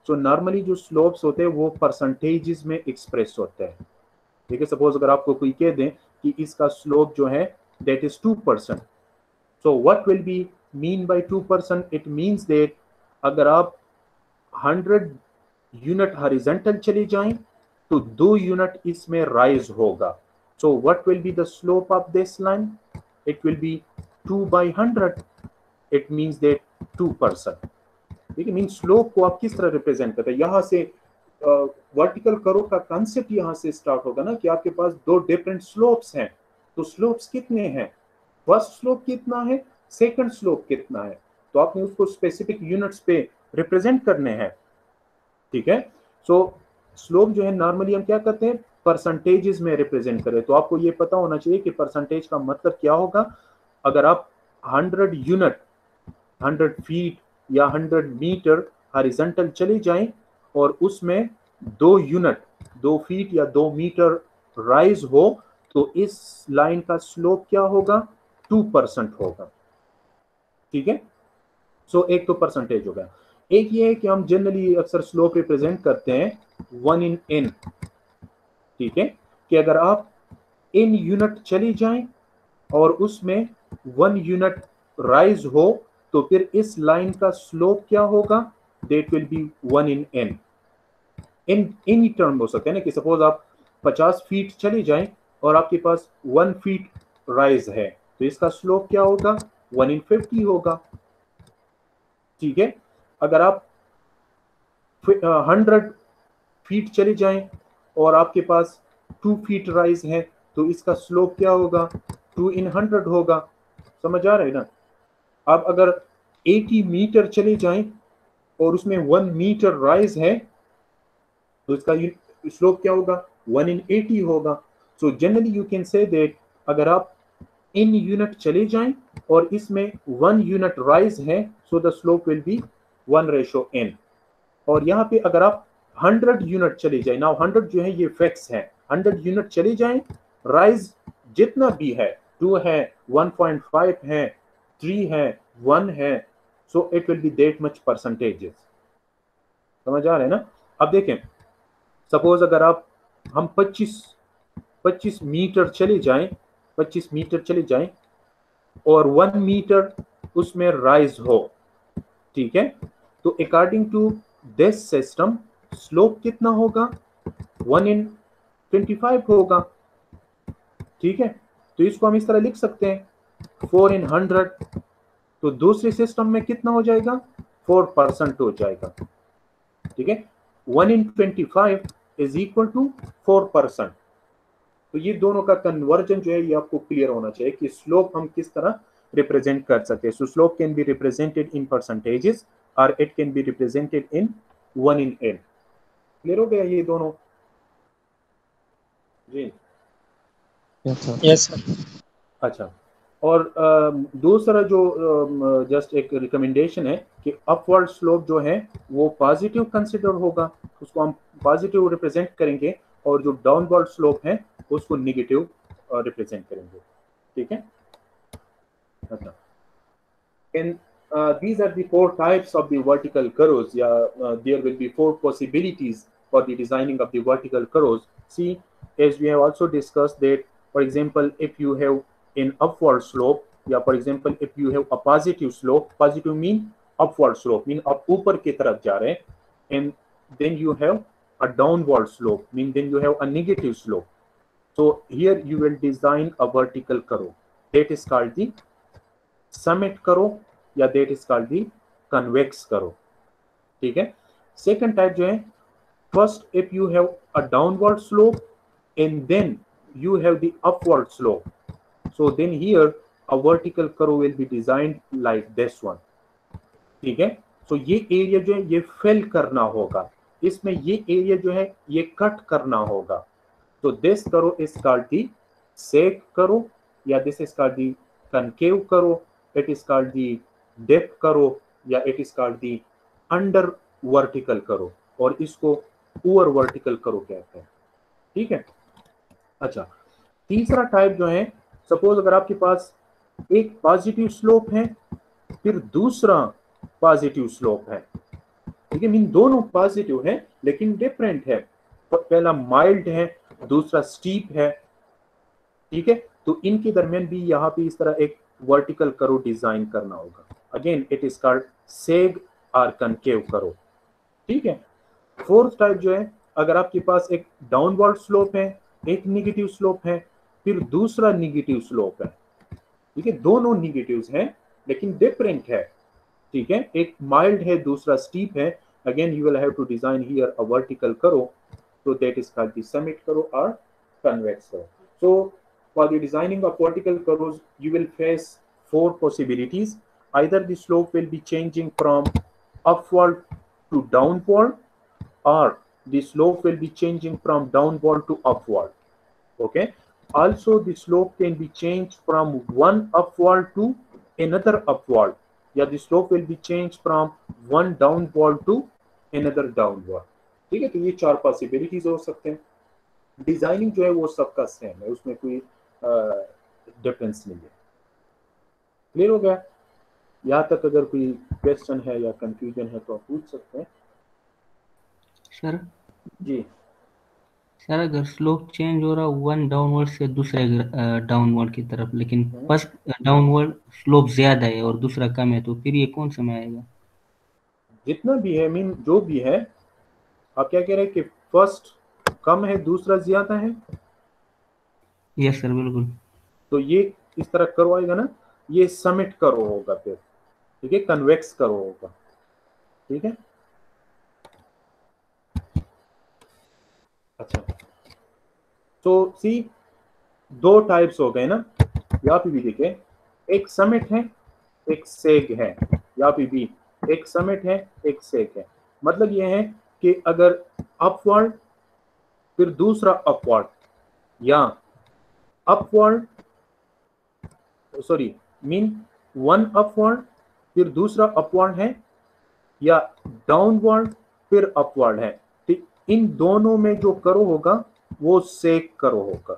सो नॉर्मली जो स्लोप्स होते हैं वो परसेंटेजेस में एक्सप्रेस होते हैं, ठीक है। सपोज अगर आपको कोई कह दें कि इसका स्लोप जो है that is 2%, so what will be mean by 2%, it means that अगर आप 100 यूनिट हॉरिजॉन्टल चले जाएं तो 2 यूनिट इसमें राइज होगा। So what will be the slope of this line, it will B 2/100, it means that 2%, ठीक है। मीन स्लोप को आप किस तरह रिप्रेजेंट करते हैं, यहाँ से वर्टिकल कर्व का कांसेप्ट यहाँ से स्टार्ट होगा ना कि आपके पास दो डिफरेंट स्लोप्स हैं, तो स्लोप्स कितने हैं, फर्स्ट स्लोप कितना है, सेकंड स्लोप कितना है, तो आपने उसको स्पेसिफिक यूनिट्स पे रिप्रेजेंट करने हैं, ठीक है। सो स्लोप जो है नॉर्मली हम क्या करते हैं, परसेंटेजेस में रिप्रेजेंट करें। तो आपको ये पता होना चाहिए कि परसेंटेज का मतलब क्या होगा। अगर आप 100 यूनिट, 100 फीट या 100 मीटर हॉरिजॉन्टल चले जाएं और उसमें 2 यूनिट, 2 फीट या 2 मीटर राइज हो, तो इस लाइन का स्लोप क्या होगा, 2% होगा, ठीक है। सो एक तो परसेंटेज हो गया। एक ये है कि हम जनरली अक्सर स्लोप रिप्रेजेंट करते हैं 1/n, ठीक है, कि अगर आप n यूनिट चली जाएं और उसमें 1 यूनिट राइज हो, तो फिर इस लाइन का स्लोप क्या होगा, that will B 1/n। In any term हो सकता है ना कि सपोज आप 50 फीट चले जाएं और आपके पास 1 फीट राइज है, तो इसका स्लोप क्या होगा, 1/50 होगा, ठीक है। अगर आप 100 फीट चले जाएं और आपके पास 2 फीट राइज है, तो इसका स्लोप क्या होगा, 2/100 होगा, समझ आ रहा है ना? आप अगर 80 मीटर चले जाएं और उसमें 1 मीटर राइज है तो इसका स्लोप क्या होगा? 1 in 80 होगा. So generally you can say that अगर आप इन यूनिट चले जाएं और इसमें 1 यूनिट राइज है so the slope will be 1:n. और यहाँ पे अगर आप 100 यूनिट चले जाए, नाउ 100 जो है ये फिक्स है, 100 यूनिट चले जाएं, राइज जितना भी है, 2 है, 1.5 है, 3 है, 1 है, सो it will B that much percentages. समझ आ रहे हैं ना? अब देखें, सपोज अगर हम 25 मीटर चले जाएं, 25 मीटर चले जाएं और 1 मीटर उसमें राइज हो, ठीक है, तो according to this system slope कितना होगा? 1 in 25 होगा. ठीक है, तो इसको हम इस तरह लिख सकते हैं 4 in 100. तो दूसरे सिस्टम में कितना हो जाएगा? 4% हो जाएगा. ठीक है, 1 in 25 इज इक्वल टू 4%. तो ये दोनों का कन्वर्जन जो है ये आपको क्लियर होना चाहिए कि स्लोप हम किस तरह रिप्रेजेंट कर सकते हैं. So slope can be represented in percentages और it can be represented in 1 in n. Clear हो गया ये दोनों? जी यस सर. अच्छा, और दूसरा जो जस्ट एक रिकमेंडेशन है कि अपवर्ड स्लोप जो है वो पॉजिटिव कंसिडर होगा, उसको हम पॉजिटिव रिप्रेजेंट करेंगे, और जो डाउनवर्ड स्लोप है उसको नेगेटिव रिप्रेजेंट करेंगे. ठीक है. अच्छा, and these are the 4 types of the vertical curves. There will be 4 possibilities for the designing of the vertical curves. See, as we have also discussed that, for example, if you have an upward slope, for example, if you have a positive slope, positive mean upward slope, mean आप ऊपर की तरफ जा रहे हैं, and then you have a downward slope, mean then you have a negative slope. So here you will design a vertical curve. That is called the summit curve या that is called the convex curve. ठीक है. Second type जो है, first if you have a downward slope and then you have the upward slope, so then here a vertical curve will be designed like this one. ठीक है. So ये area जो है ये फिल करना होगा, इसमें ये एरिया जो है ये कट करना होगा. So this curve is called the sag curve, या this is called the concave curve, it is called the dip curve, या it is called the under vertical curve, और इसको over vertical curve कहते हैं. ठीक है. अच्छा, तीसरा टाइप जो है, सपोज अगर आपके पास एक पॉजिटिव स्लोप है फिर दूसरा पॉजिटिव स्लोप है. ठीक है, मीन दोनों पॉजिटिव है लेकिन डिफरेंट है, पहला माइल्ड है दूसरा स्टीप है. ठीक है, तो इनके दरमियान भी यहाँ पे इस तरह एक वर्टिकल कर्व डिजाइन करना होगा. अगेन इट इज कॉल्ड सेग और कनकेव कर्व. ठीक है. फोर्थ टाइप जो है, अगर आपके पास एक डाउनवर्ड स्लोप है, एक नेगेटिव स्लोप है, फिर दूसरा नेगेटिव स्लोप है. ठीक है, दोनों नेगेटिव्स हैं लेकिन डिफरेंट है. ठीक है, एक माइल्ड है दूसरा स्टीप है. Again you will have to design here a vertical curve, so that is called the summit curve or convex curve. So for the designing of vertical curves you will face 4 possibilities. Either the slope will be changing from upward to downward, or the slope will be changing from downward to upward. Okay, also the slope can be changed from one upward to another upward, the slope will be changed from one downward to another downward. ठीक है, तो ये 4 possibilities हो सकते हैं. Designing जो है वो सबका सेम है, उसमें कोई डिफरेंस नहीं है. क्लियर हो गया? यहाँ तक अगर कोई क्वेश्चन है या कंफ्यूजन है तो आप पूछ सकते हैं. सर जी सर, अगर स्लोप चेंज हो रहा वन डाउनवर्ड से दूसरे डाउनवर्ड की तरफ, लेकिन फर्स्ट डाउनवर्ड स्लोप ज्यादा है और दूसरा कम है, तो फिर ये कौन सा में आएगा? जितना भी है, मीन जो भी है, आप क्या कह रहे हैं कि फर्स्ट कम है दूसरा ज्यादा है? यस सर, बिल्कुल. तो ये इस तरह करो आएगा ना, ये समिट करो होगा फिर. ठीक है, कन्वेक्स करो होगा. ठीक है. अच्छा, तो सी 2 टाइप्स हो गए ना. यहाँ पे भी देखें, एक समिट है एक सेग है, यहाँ पे भी एक समिट है एक सेग है। मतलब ये है कि अगर अपवर्ड फिर दूसरा अपवर्ड या upward sorry mean one upward फिर दूसरा अपवर्ड है या डाउनवर्ड फिर अपवर्ड है, ठीक, इन दोनों में जो करो होगा वो सेक करो होगा,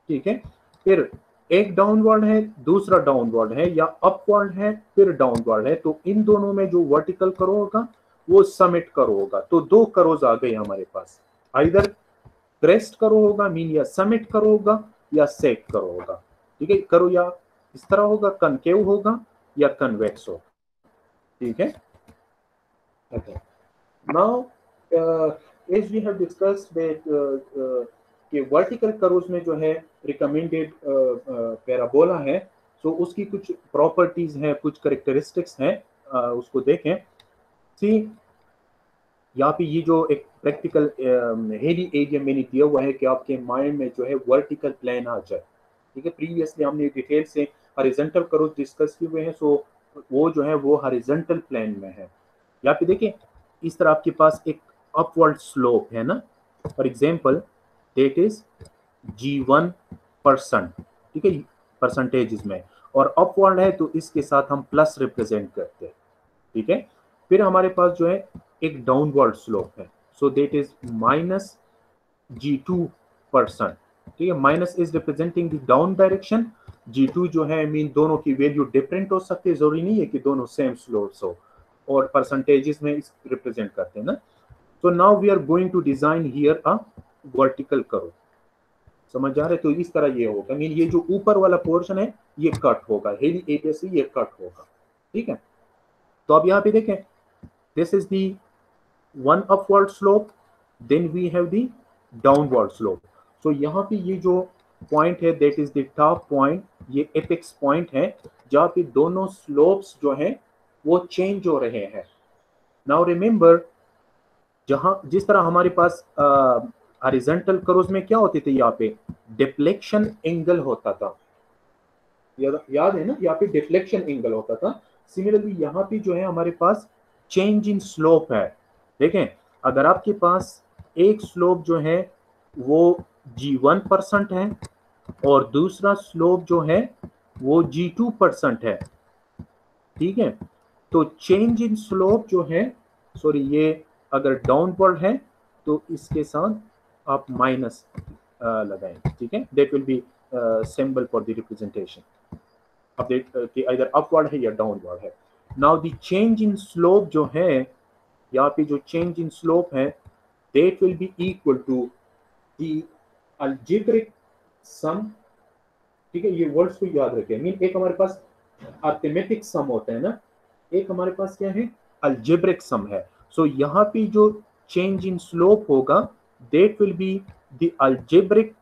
ठीक है। फिर एक डाउनवर्ड है दूसरा डाउनवर्ड है या अपवर्ड है फिर डाउनवर्ड है, तो इन दोनों में जो वर्टिकल करो होगा वो समिट करो होगा। तो दो करोज आ गए हमारे पास, आइदर क्रेस्ट करो होगा मीन या समिट करो होगा या सेक करो होगा, ठीक है। करो या इस तरह होगा, कनकेव होगा या कन्वेक्स होगा, ठीक है। Okay. Now, as we have discussed that कि वर्टिकल कर्व्स में जो है रिकमेंडेड पैराबोला है, सो उसकी कुछ प्रॉपर्टीज हैं, कुछ करेक्टरिस्टिक्स हैं, उसको देखें। सी यहाँ पे ये जो एक प्रैक्टिकल हेली एरिया मैंने दिया हुआ है कि आपके माइंड में जो है वर्टिकल प्लान आ जाए, ठीक है। प्रीवियसली हमने डिटेल से हॉरिजॉन्टल कर्व्स डिस्कस किए हुए हैं, सो वो जो है वो हॉरिजॉन्टल प्लान में है। यहाँ पे देखिए इस तरह आपके पास एक अपवर्ड स्लोप है ना, for example that is G1%, ठीक है, परसेंटेज में, और अपवर्ड है तो इसके साथ हम प्लस रिप्रेजेंट करते हैं, ठीक है। फिर हमारे पास जो है एक डाउनवर्ड स्लोप है, सो दैट इज -G2%, ठीक है। Minus is representing the down direction, G2 जो है मीन दोनों की वैल्यू डिफरेंट हो सकती है, जरूरी नहीं है कि दोनों सेम स्लोप्स हो, और परसेंटेजेस में इस रिप्रेजेंट करते हैं ना। तो now we are going to design here a vertical curve, समझ आ रहे? तो इस तरह ये होगा, मीन ये जो ऊपर वाला पोर्शन है ये कट होगा, हेली एरिया से ये कट होगा, ठीक है। तो अब यहाँ पे देखें, this is the one upward slope, then we have the downward slope. So यहाँ पे ये जो पॉइंट है that is the top point, ये एपेक्स पॉइंट है जहाँ पे दोनों स्लोप्स जो है वो चेंज हो रहे हैं। नाउ रिमेंबर, जहां जिस तरह हमारे पास हॉरिजॉन्टल कर्व्स में क्या होते थे, यहाँ पे डिफ्लेक्शन एंगल होता था, याद है ना, यहाँ पे डिफ्लेक्शन एंगल होता था। सिमिलरली यहाँ पे जो है हमारे पास चेंज इन स्लोप है। देखें, अगर आपके पास एक स्लोप जो है वो G1% है और दूसरा स्लोप जो है वो G2% है, ठीक है, तो चेंज इन स्लोप जो है, सॉरी ये अगर डाउनवर्ड है तो इसके साथ आप माइनस लगाएं, ठीक है, that will be symbol for the representation. अब देख कि इधर अपवर्ड है या डाउनवर्ड है। Now the change in slope जो है, यहाँ पे जो चेंज इन स्लोप है that will be equal to the algebraic sum, ठीक है। ये वर्ड्स को याद रखें, मीन एक हमारे पास अरिथमेटिक सम होता है ना, एक हमारे पास क्या है, अलजेब्रिक सम है। सो यहाँ पे जो चेंज इन स्लोप होगा that will be the algebraic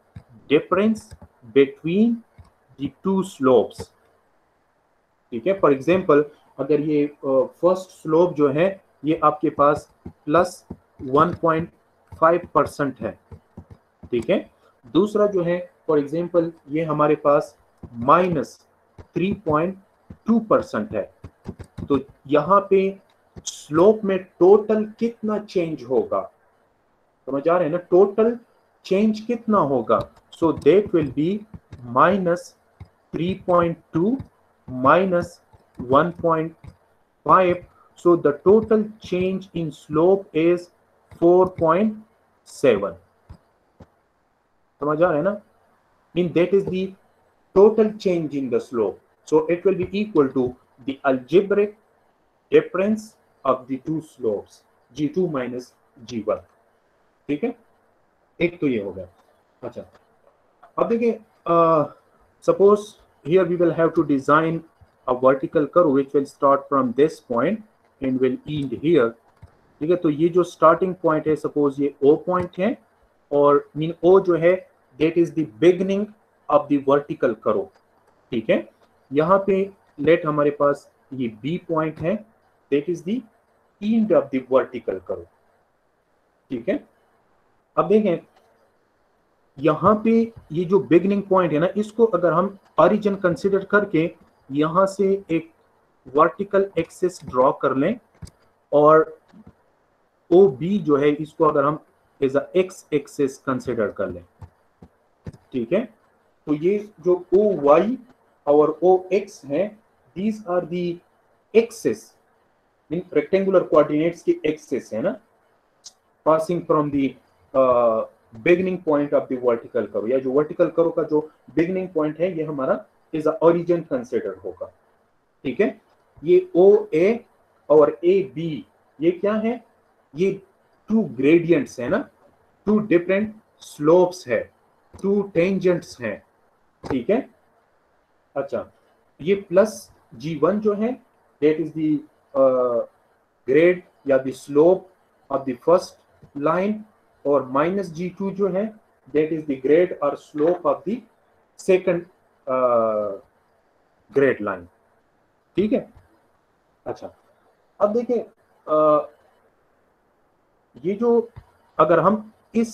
difference between the two slopes, ठीक है। फॉर एग्जांपल, अगर ये फर्स्ट स्लोप जो है ये आपके पास प्लस 1.5% है, ठीक है, दूसरा जो है फॉर एग्जांपल ये हमारे पास -3.2% है, तो यहाँ पे स्लोप में टोटल कितना चेंज होगा, समझ आ रहे हैं ना, टोटल चेंज कितना होगा। So that will B -3.2 -1.5, so the total change in slope is 4.7, समझ आ रहे हैं ना, mean that is the total change in the slope, so it will be equal to the algebraic difference of the two slopes, G2 minus G1, ठीक है। एक तो ये हो गया। अच्छा, अब देखिए, suppose here we will have to design a vertical curve which will start from this point and will end here, ठीक है। तो ये जो स्टार्टिंग पॉइंट है, सपोज ये O पॉइंट है, और मीन O जो है that is the beginning of the vertical curve, ठीक है। यहाँ पे लेट हमारे पास ये B पॉइंट है, that is the end of the vertical curve, ठीक है। अब देखें, यहाँ पे ये जो बिगनिंग पॉइंट है ना, इसको अगर हम ओरिजिन कंसिडर करके यहां से एक वर्टिकल एक्सिस ड्रॉ कर लें और ओ बी जो है इसको अगर हम as a x axis consider कर लें, ठीक है। तो ये जो ओ वाई और ओ एक्स है, these are the axis, mean rectangular coordinates की एक्सिस है ना, passing from the beginning point of the vertical curve, या जो वर्टिकल करो का जो बिगिनिंग पॉइंट है ये हमारा इज अ ओरिजिन कंसिडर होगा, ठीक है। ये ओ ए और ए बी ये क्या है, ये टू ग्रेडियंट्स है ना, टू डिफरेंट स्लोप्स है, टू टेंजेंट्स हैं, ठीक है। अच्छा, ये प्लस G1 जो है दैट इज द ग्रेड या the slope of the first line, और माइनस G2 जो है दैट इज द ग्रेड और slope of the second grade line, ठीक है। अच्छा, अब देखिए ये जो अगर हम इस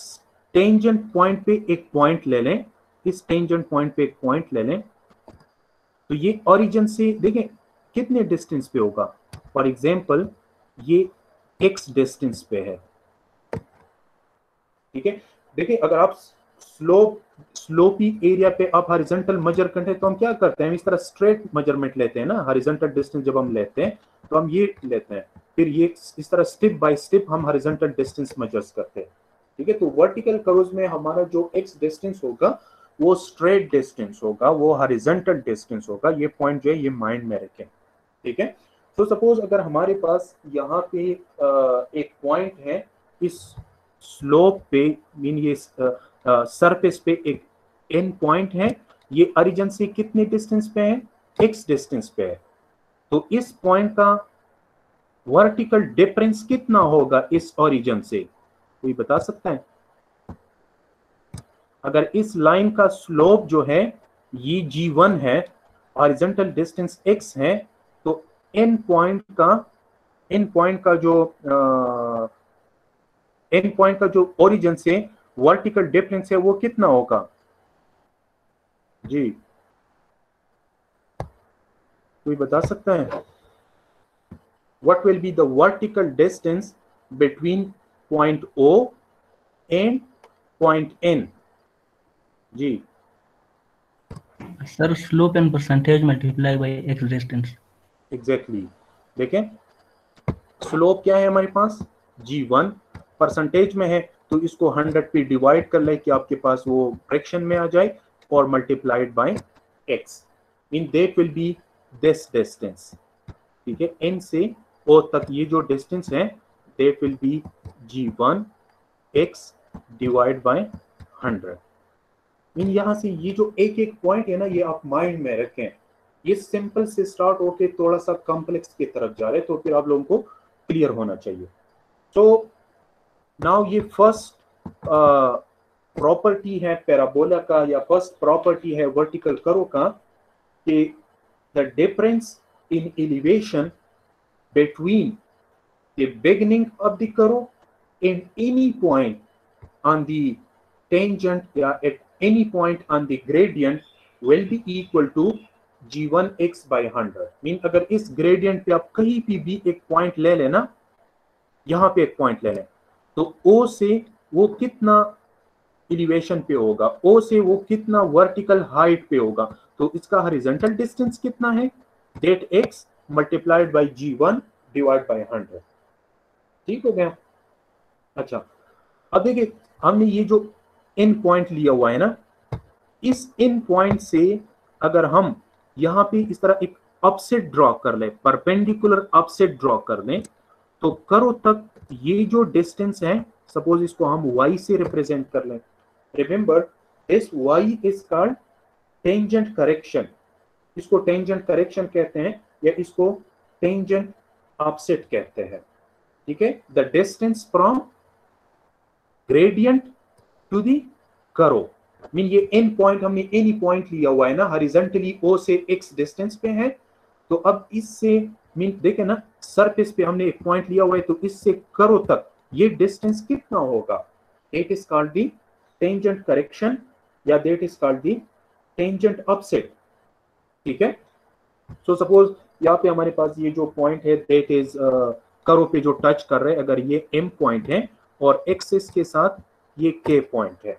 टेंजेंट पॉइंट पे एक पॉइंट ले लें, इस टेंजेंट पॉइंट पे एक पॉइंट ले लें, तो ये ओरिजिन से देखें कितने डिस्टेंस पे होगा। फॉर एग्जांपल ये x डिस्टेंस पे है, ठीक है। देखिए अगर आप स्लोपी एरिया पे आप हॉरिजॉन्टल मेजर करते हैं तो हम क्या करते हैं, इस तरह स्ट्रेट मेजरमेंट लेते हैं ना, हॉरिजॉन्टल डिस्टेंस जब हम लेते हैं तो हम ये लेते हैं, फिर ये इस तरह स्टेप बाय स्टेप हम हॉरिजॉन्टल डिस्टेंस मेजर्स करते हैं, ठीक है। तो वर्टिकल कर्व्स में हमारा जो x डिस्टेंस होगा वो स्ट्रेट डिस्टेंस होगा, वो हॉरिजॉन्टल डिस्टेंस होगा, ये पॉइंट जो है ये माइंड में रखें, ठीक है। तो सपोज अगर हमारे पास यहाँ पे एक पॉइंट है इस स्लोप पे, मीन ये सरफेस पे एक एन पॉइंट है, ये ओरिजिन से कितने डिस्टेंस पे है, x डिस्टेंस पे है। तो इस पॉइंट का वर्टिकल डिफरेंस कितना होगा इस ओरिजिन से, कोई बता सकता है? अगर इस लाइन का स्लोप जो है ये G1 है, हॉरिजॉन्टल डिस्टेंस x है, तो एन पॉइंट का जो ओरिजिन से वर्टिकल डिफरेंस है वो कितना होगा जी, कोई बता सकता है? What will be the vertical distance between point O and point N? जी sir slope and percentage multiply by x distance. Exactly, देखें स्लोप क्या है हमारे पास G1, परसेंटेज में है तो इसको 100 पे डिवाइड कर ले कि आपके पास वो फ्रैक्शन में आ जाए, और multiplied by x, in that will B this distance, ठीक है। n से o तक ये जो डिस्टेंस है that will B G1 x divide by 100। इन यहाँ से ये जो एक एक पॉइंट है ना ये आप माइंड में रखें, ये सिंपल से स्टार्ट होके थोड़ा सा कॉम्प्लेक्स की तरफ जा रहे हैं, तो फिर आप लोगों को क्लियर होना चाहिए। तो नाउ ये फर्स्ट प्रॉपर्टी है पैराबोला का, या फर्स्ट प्रॉपर्टी है वर्टिकल कर्व का, कि the difference in elevation between the beginning of the curve and any point on the tangent या eight any point on the gradient will be equal to G1x by 100। Mean अगर इस gradient पे आप कहीं भी एक पॉइंट ले लेना, यहां पे एक पॉइंट ले लें, तो O से वो कितना एलिवेशन पे होगा, O से वो कितना वर्टिकल हाइट पे होगा, तो इसका हॉरिजॉन्टल डिस्टेंस कितना है, that x multiplied by G1 divide by 100, ठीक हो गया। अच्छा, अब देखिए हमने ये जो इन पॉइंट लिया हुआ है ना, इस इन पॉइंट से अगर हम यहां पे इस तरह एक अपसेट ड्रॉ कर ले, परपेंडिकुलर अपसेट ड्रॉ कर लें, तो कर्व तक ये जो डिस्टेंस है, सपोज इसको हम y से रिप्रेजेंट कर लें, remember this y is called tangent correction, इसको टेंजेंट करेक्शन कहते हैं या इसको टेंजेंट अपसेट कहते हैं, ठीक है। The distance from gradient to the curve, mean ये एन पॉइंट हमने एनी पॉइंट लिया हुआ है ना, हॉरिजॉन्टली O से x डिस्टेंस पे है, तो अब इससे मीन देखे ना सरफेस पे हमने एक पॉइंट लिया हुआ है, तो इससे कर्व तक ये डिस्टेंस कितना होगा, that is called the tangent correction या that is called the tangent upset, ठीक है। सो सपोज यहाँ पे हमारे पास ये जो पॉइंट है दैट इज करो पे जो टच कर रहे हैं, अगर ये m पॉइंट है और एक्सिस के साथ ये k पॉइंट है,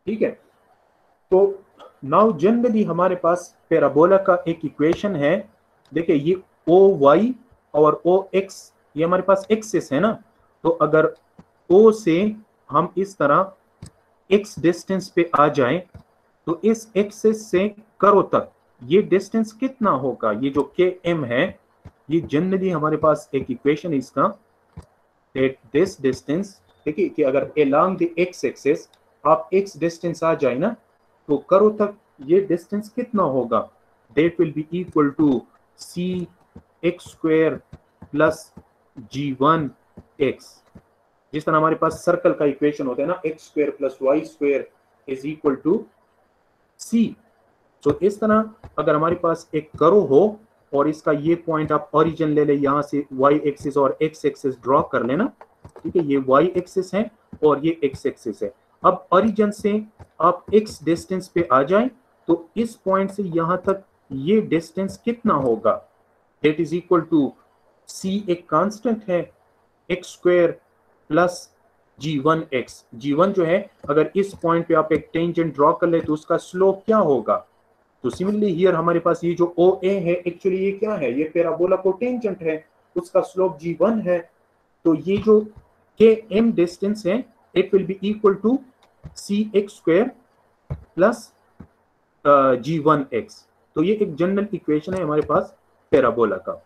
ठीक है। तो नाउ जनरली हमारे पास पैराबोला का एक इक्वेशन है, देखिए ये ओ वाई और ओ एक्स ये हमारे पास एक्सिस है ना, तो अगर ओ से हम इस तरह x डिस्टेंस पे आ जाएं तो इस एक्सिस से करो तक ये डिस्टेंस कितना होगा, ये जो के एम है, ये जनरली हमारे पास एक इक्वेशन है इसका, दिस डिस्टेंस, देखिए कि अगर अलोंग द एक्स एक्सिस आप x डिस्टेंस आ जाए ना तो करो तक ये डिस्टेंस कितना होगा, that will be equal to C x square plus g1 x। जिस तरह हमारे पास सर्कल का इक्वेशन होता है ना, X square plus Y square is equal to C. तो इस तरह अगर हमारे पास एक करो हो और इसका ये पॉइंट आप ओरिजिन ले ले, यहाँ से वाई एक्सिस और एक्स एक्सिस ड्रॉ कर लेना, ठीक है, ये वाई एक्सिस है और ये एक्स एक्सिस है। अब ओरिजिन से आप एक्स डिस्टेंस पे आ जाएं तो इस पॉइंट से यहाँ तक ये डिस्टेंस कितना होगा, दैट इज इक्वल टू सी एक कांस्टेंट है x square plus g1 x। g1 जो है अगर इस पॉइंट पे आप एक टेंजेंट ड्रॉ कर ले तो उसका स्लोप क्या होगा, तो सिमिलरली हियर हमारे पास ये जो OA है एक्चुअली ये क्या है, ये पैराबोला को टेंजेंट है, उसका स्लोप g1 है, तो ये जो km डिस्टेंस है it will be equal to cx square plus g1 x। तो ये एक जनरल इक्वेशन है हमारे पास पैराबोला का।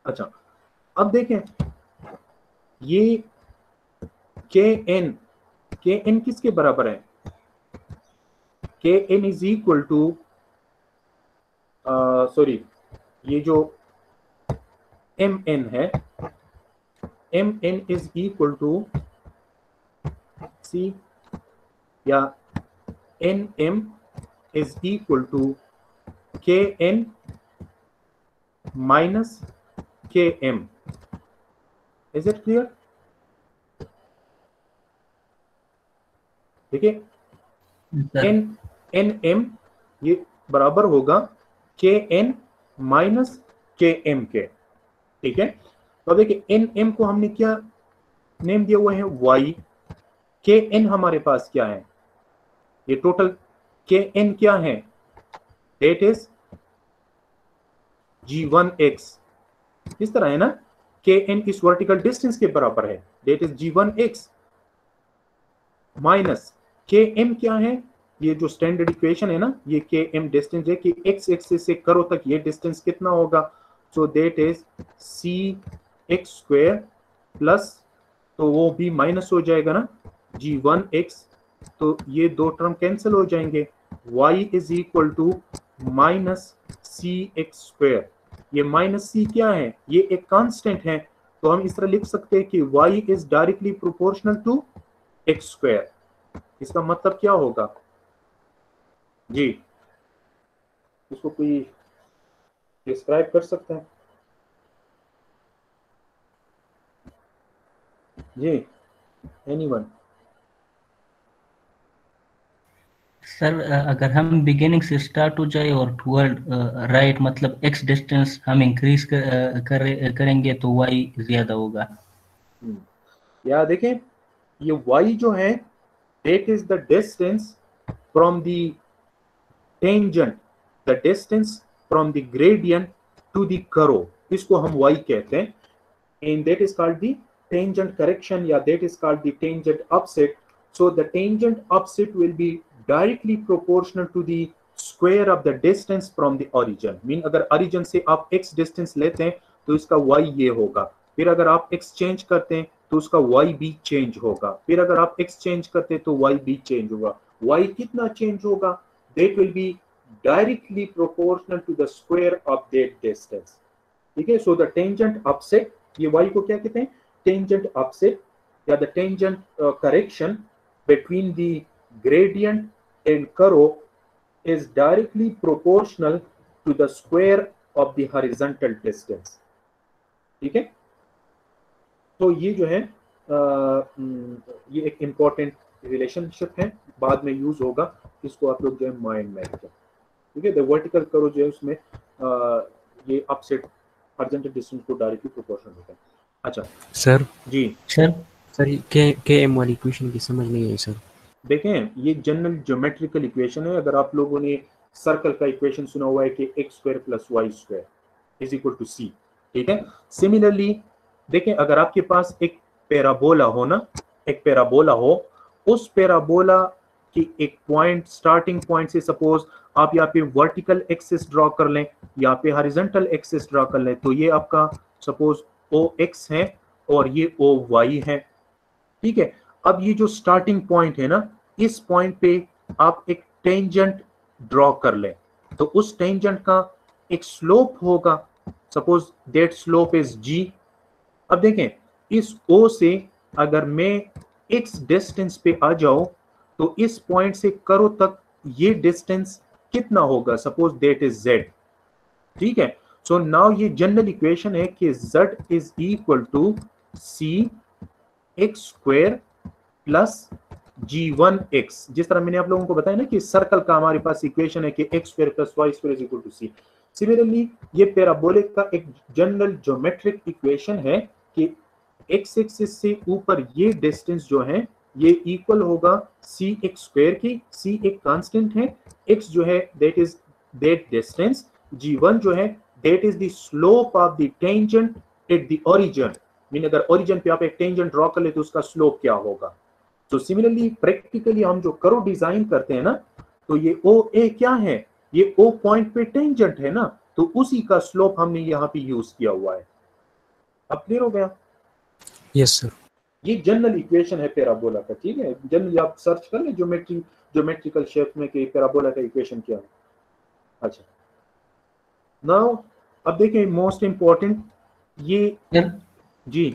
अच्छा अब देखें ये kn किसके बराबर है, kn is equal to sorry ये जो mn है, mn is equal to c या nm is equal to kn minus km। Is it clear? देखिए nm ये बराबर होगा kn माइनस km के, ठीक है। तो अब देखिए nm को हमने क्या नेम दिया हुआ है y, kn हमारे पास क्या है, ये टोटल kn क्या है, दैट इज g1 x, इस तरह है ना, kn इस वर्टिकल डिस्टेंस के बराबर है, that is g1 x minus km क्या है, ये जो स्टैंडर्ड इक्वेशन है ना, ये km डिस्टेंस है कि x एक्सिस से करो तक ये डिस्टेंस कितना होगा, so that is c x square plus, तो वो भी माइनस हो जाएगा ना g1 x, तो ये दो टर्म कैंसिल हो जाएंगे, y is equal to minus C x square. ये माइनस c क्या है, ये एक कांस्टेंट है, तो हम इस तरह लिख सकते हैं कि y is directly proportional to x square. इसका मतलब क्या होगा जी, इसको कोई डिस्क्राइब कर सकता है जी, एनीवन? सर अगर हम बिगिनिंग से स्टार्ट हो जाए और टुवर्ड राइट मतलब एक्स डिस्टेंस हम इंक्रीज करेंगे तो वाई ज्यादा होगा। या देखें ये y जो है that is the distance from the tangent, the distance from the gradient to the curve, इसको हम y कहते हैं, and that is called the tangent correction या that is called the tangent offset। So the tangent offset will be directly proportional to the square of the distance from the origin। Mean अगर origin से आप x distance लेते हैं तो इसका y ये होगा, फिर अगर आप x चेंज करते हैं तो उसका y भी चेंज होगा, फिर अगर आप x चेंज करते हैं तो y भी चेंज होगा। y कितना चेंज होगा, that will be directly proportional to the square of that distance, ठीक है। so the tangent offset, ये y को क्या कहते हैं, tangent offset या the tangent correction between the gradient and curve is directly proportional to the square of the horizontal distance, ठीक है। तो ये जो है ये एक इम्पोर्टेंट रिलेशनशिप है, बाद में यूज होगा, इसको आप लोग जो है माइंड में रखें। ठीक है। द वर्टिकल करो जो है उसमें ये अपसेट हॉरिजॉन्टल डिस्टेंस को डायरेक्टली प्रोपोर्शनल होता है। अच्छा सर जी सर के एम वाली इक्वेशन की समझ नहीं आई सर। देखें, ये जनरल ज्योमेट्रिकल इक्वेशन है। अगर आप लोगों ने सर्कल का इक्वेशन सुना हुआ है कि X square plus Y square is equal to C, ठीक है। सिमिलरली देखें, अगर आपके पास एक पैराबोला हो ना, एक पैराबोला हो, उस पैराबोला की एक पॉइंट, स्टार्टिंग पॉइंट से सपोज आप यहाँ पे वर्टिकल एक्सिस ड्रॉ कर लें, यहाँ पे हॉरिजॉन्टल एक्सिस ड्रॉ कर लें, तो ये आपका सपोज ओ एक्स है और ये ओ वाई है, ठीक है। अब ये जो स्टार्टिंग पॉइंट है ना, इस पॉइंट पे आप एक टेंजेंट ड्रॉ कर लें, तो उस टेंजेंट का एक स्लोप होगा, सपोज दैट स्लोप इज जी। अब देखें, इस ओ से अगर मैं एक्स डिस्टेंस पे आ जाऊं तो इस पॉइंट से करो तक ये डिस्टेंस कितना होगा, सपोज दैट इज जेड, ठीक है। सो नाउ ये जनरल इक्वेशन है कि z is equal to C x square plus g1x। जिस तरह मैंने आप लोगों को बताया ना कि सर्कल का हमारे पास इक्वेशन है कि x square plus Y square is equal to C. Similarly ये पैराबोलिक का एक जनरल ज्योमेट्रिक इक्वेशन है कि x एक्सिस से ऊपर ये डिस्टेंस जो है ये इक्वल होगा सी एक्स स्क्वायर की। सी एक कांस्टेंट है, x जो है that is that distance, g1 जो है that is the slope of the tangent at the origin. Mean अगर ओरिजिन पे आप एक टेंजेंट ड्रॉ कर ले तो उसका स्लोप क्या होगा। तो सिमिलरली प्रैक्टिकली हम जो करो डिजाइन करते हैं ना, तो ये ओ ए क्या है, ये ओ पॉइंट पे टेंजेंट है ना, तो उसी का स्लोप हमने यहाँ पे यूज किया हुआ है। अब क्लियर हो गया? Yes sir. ये जनरल इक्वेशन है पैराबोला का, ठीक है। जनरली आप सर्च कर ले ज्योमेट्रिकल शेप में कि पैराबोला का इक्वेशन क्या है। अच्छा नाउ अब देखें मोस्ट इंपॉर्टेंट ये जी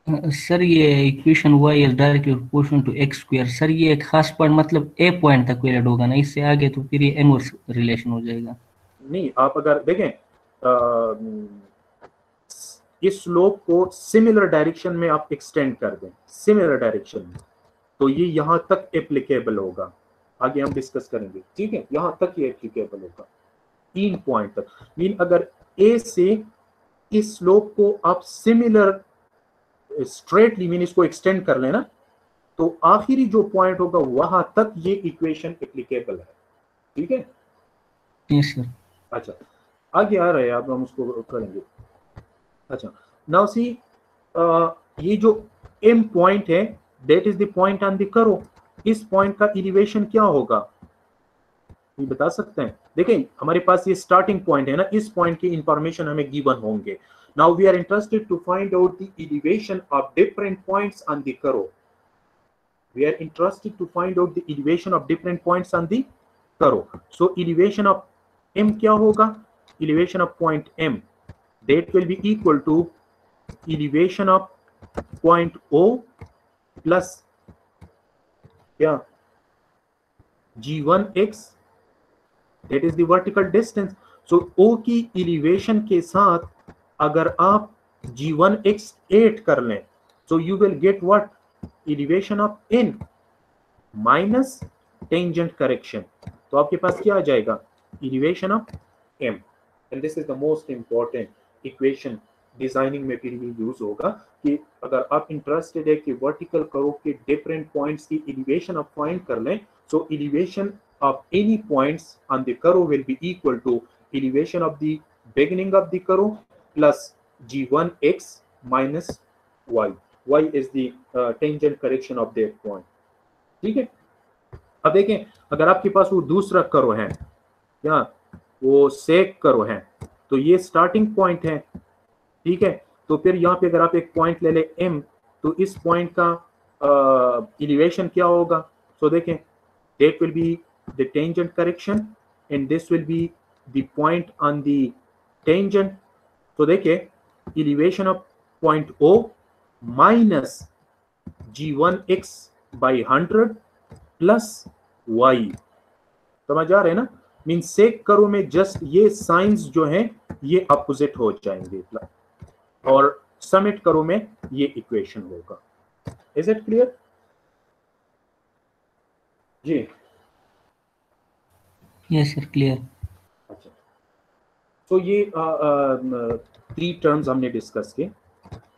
सर ये equation y is directly proportional to x square, sir ये एक खास पॉइंट मतलब a पॉइंट तक वैलिड होगा ना, इससे आगे तो फिर ये इनवर्स रिलेशन हो जाएगा। नहीं, आप अगर देखें इस स्लोप को सिमिलर डायरेक्शन में आप एक्सटेंड कर दें, सिमिलर डायरेक्शन में, तो ये यहां तक एप्लीकेबल होगा। आगे हम डिस्कस करेंगे, ठीक है। यहां तक ये एप्लीकेबल होगा, 3 पॉइंट तक। मीन अगर ए से इस स्लोप को आप सिमिलर स्ट्रेटली मीन इसको एक्सटेंड कर लेना, तो आखिरी जो पॉइंट होगा वहां तक ये इक्वेशन एप्लीकेबल है, ठीक है। Yes sir. अच्छा आगे आ रहे हैं, अब हम उसको करेंगे। अच्छा नाउ सी ये जो एम पॉइंट है that is the point on the curve. इस पॉइंट का एलिवेशन क्या होगा ये बता सकते हैं? देखें हमारे पास ये स्टार्टिंग पॉइंट है ना, इस पॉइंट की इंफॉर्मेशन हमें गिवन होंगे। Now we are interested to find out the elevation of different points on the curve. We are interested to find out the elevation of different points on the curve. So elevation of M क्या होगा? Elevation of point M that will be equal to elevation of point O plus क्या g1x, that is the vertical distance. So O की elevation के साथ अगर आप g1x 8 कर लें, so you will get what? Elevation of n minus tangent correction. तो आपके पास क्या आ जाएगा? Elevation of m. And this is the most important equation designing में फिर भी यूज होगा कि अगर आप इंटरेस्टेड है कि वर्टिकल कर्व के डिफरेंट पॉइंट्स की एलिवेशन आप फाइंड कर लें, so elevation of any points on the curve will be equal to elevation of the beginning of the curve plus g1x minus y. y is the tangent correction of that point, ठीक है। अब देखें अगर आपके पास वो दूसरा curve है या वो सेक कर्व है, तो ये स्टार्टिंग पॉइंट है, ठीक है। तो फिर यहाँ पे अगर आप एक पॉइंट ले ले m, तो इस पॉइंट का एलिवेशन क्या होगा? सो देखें that will be the tangent correction and this will be the point on the tangent. तो देखिए elevation of point O minus g1x by 100 plus y। समझ आ रहे हैं ना? मीन सेक करो में जस्ट ये साइंस जो हैं ये अपोजिट हो जाएंगे और समिट करो में ये इक्वेशन होगा। Is it clear? जी यस सर, क्लियर। अच्छा, तो ये 3 टर्म्स हमने डिस्कस किए,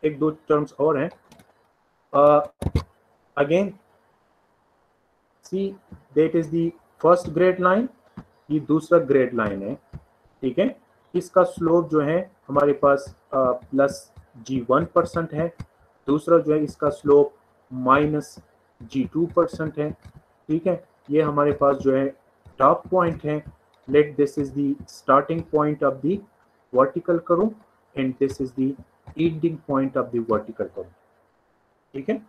एक दो टर्म्स और हैं। Again see that is the first grade line, ये दूसरा ग्रेड लाइन है, ठीक है। इसका स्लोप जो है हमारे पास +G1% है, दूसरा जो है इसका स्लोप -G2% है, ठीक है। ये हमारे पास जो है टॉप पॉइंट है। Let this is the starting point of the vertical curve and this is the ending point of the vertical curve, ठीक है।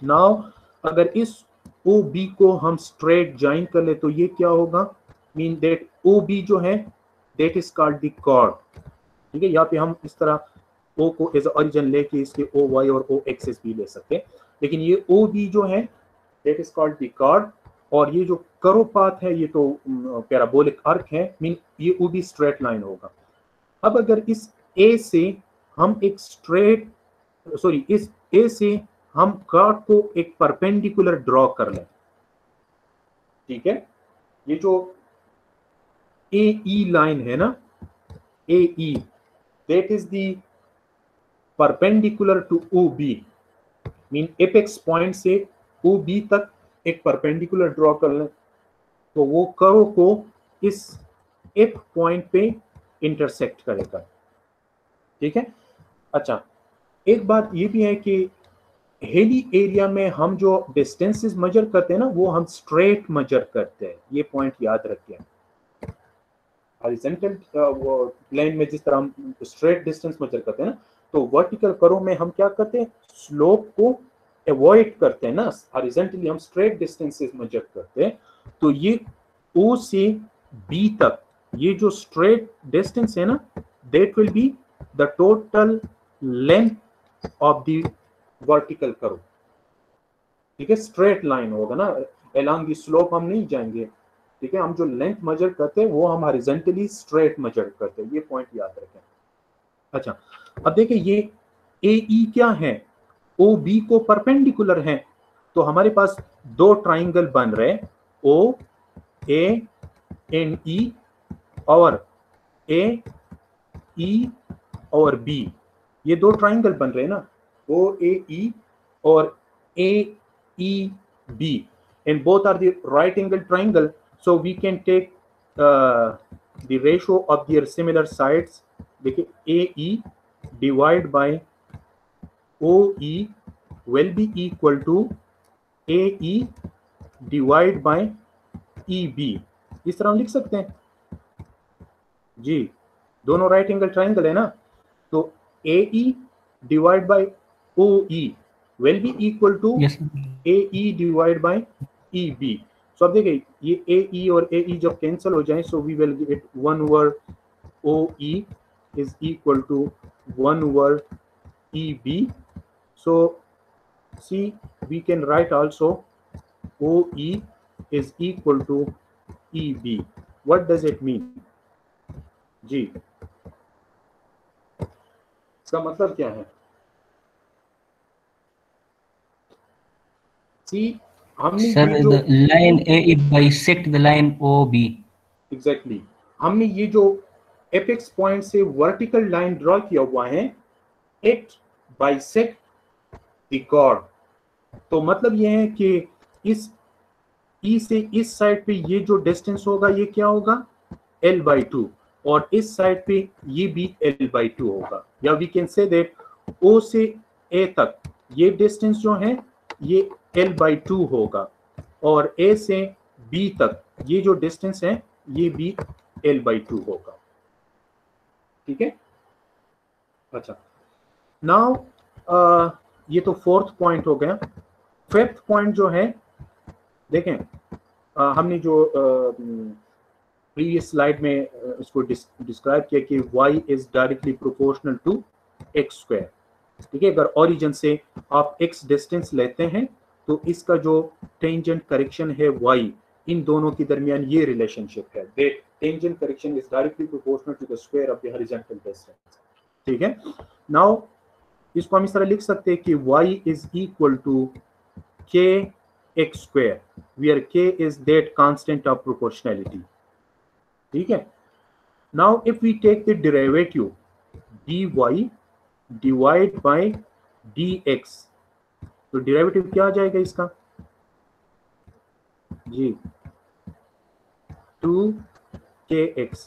नाउ अगर इस OB को हम स्ट्रेट ज्वाइन कर ले तो ये क्या होगा, मीन दैट OB जो है that is called the chord, ठीक है। यहाँ पे हम इस तरह O को एज ओरिजिन लेके इसके OY और O एक्सिस भी ले सकते हैं, लेकिन ये OB जो है that is called the chord, और ये जो कर्व पाथ है ये तो पैराबोलिक आर्क है, मीन ये OB स्ट्रेट लाइन होगा। अब अगर इस A से हम एक स्ट्रेट इस A से हम कॉर्ड को एक परपेंडिकुलर ड्रॉ कर लें, ठीक है। ये जो AE लाइन है ना, AE that is the perpendicular to OB, mean apex point से OB तक एक परपेंडिकुलर ड्रॉ कर लें तो वो कर्व को इस F पॉइंट पे इंटरसेक्ट करेगा, ठीक है। अच्छा, एक बात ये भी है कि हेली एरिया में हम जो डिस्टेंसेस मेजर करते हैं ना वो हम स्ट्रेट मेजर करते हैं, ये पॉइंट याद रखिए। हॉरिजॉन्टल प्लेन में जिस तरह हम स्ट्रेट डिस्टेंस मेजर करते हैं ना, तो वर्टिकल कर्व में हम क्या करते हैं, स्लोप को अवॉइड करते हैं ना। हॉरिजॉन्टली हम स्ट्रेट डिस्टेंसेस मेजर करते हैं, तो ये O से B तक ये जो स्ट्रेट डिस्टेंस है ना that will be the total length of the vertical curve, ठीक है। स्ट्रेट लाइन होगा ना, अलोंग द स्लोप हम नहीं जाएंगे, ठीक है। हम जो लेंथ मेजर करते हैं वो हम हॉरिजॉन्टली स्ट्रेट मेजर करते हैं, ये पॉइंट याद रखें। अच्छा, अब देखिए ये AE क्या है, OB को परपेंडिकुलर है, तो हमारे पास दो ट्राइंगल बन रहे हैं, OA एंड E और AE और B, ये दो ट्राइंगल बन रहे हैं ना, OAE और AEB, and both are the right angle triangle, so we can take the ratio of their similar sides। देखिए AE divide by OE will be equal to AE divide bye EB, इस तरह हम लिख सकते हैं जी, दोनों right angle triangle है ना, तो AE divide by OE will be equal to AE divide bye EB। सो अब देखिए ये AE और AE जब कैंसिल हो जाए, so we will get 1 over OE is equal to 1 over EB। so see we can write also OE is equal to EB। what does it mean जी, इसका मतलब क्या है? See हमने Sir, ये जो the line AE bisect the line OB। Exactly हमने ये जो एपेक्स पॉइंट से वर्टिकल लाइन ड्रॉ किया हुआ है, इट बाइसेक्ट द कॉर्ड। तो मतलब ये है कि इस E से इस साइड पे ये जो डिस्टेंस होगा ये क्या होगा, L/2, और इस साइड पे ये भी L/2 होगा, या we can say that O से A तक ये डिस्टेंस जो है ये L/2 होगा, और A से B तक ये जो डिस्टेंस है ये भी L/2 होगा, ठीक है। अच्छा, नाउ ये तो फोर्थ पॉइंट हो गया। फिफ्थ पॉइंट जो है देखें, हमने जो प्रीवियस स्लाइड में इसको डिस्क्राइब किया कि y is directly proportional to x square, ठीक है। अगर ओरिजिन से आप x डिस्टेंस लेते हैं तो इसका जो टेंजेंट करेक्शन है y, इन दोनों के दरमियान ये रिलेशनशिप है, that tangent correction is directly proportional to the square of the horizontal distance, ठीक है। नाउ इसको हम इस तरह लिख सकते हैं कि y is equal to kx square, where k is that constant of proportionality, ठीक है। Now if we take the derivative dy divide by dx, तो डेरिवेटिव क्या आ जाएगा इसका जी 2kx।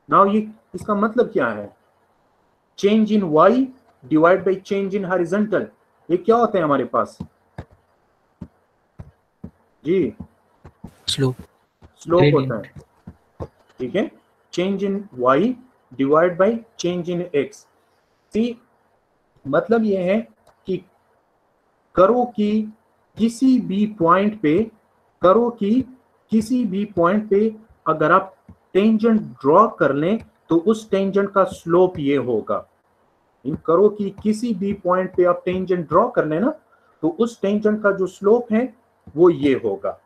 नाउ ये इसका मतलब क्या है, change in y divide by change in horizontal, ये क्या होता है हमारे पास जी स्लोप स्लोप होता है, ठीक है। Change in y divide by change in x। सी मतलब ये है कि करो कि किसी भी पॉइंट पे, करो कि किसी भी पॉइंट पे अगर आप टेंजेंट ड्रॉ कर लें तो उस टेंजेंट का स्लोप ये होगा। इन करो कि किसी भी पॉइंट पे आप टेंजेंट ड्रॉ कर लें ना, तो उस टेंजेंट का जो स्लोप है वो ये होगा।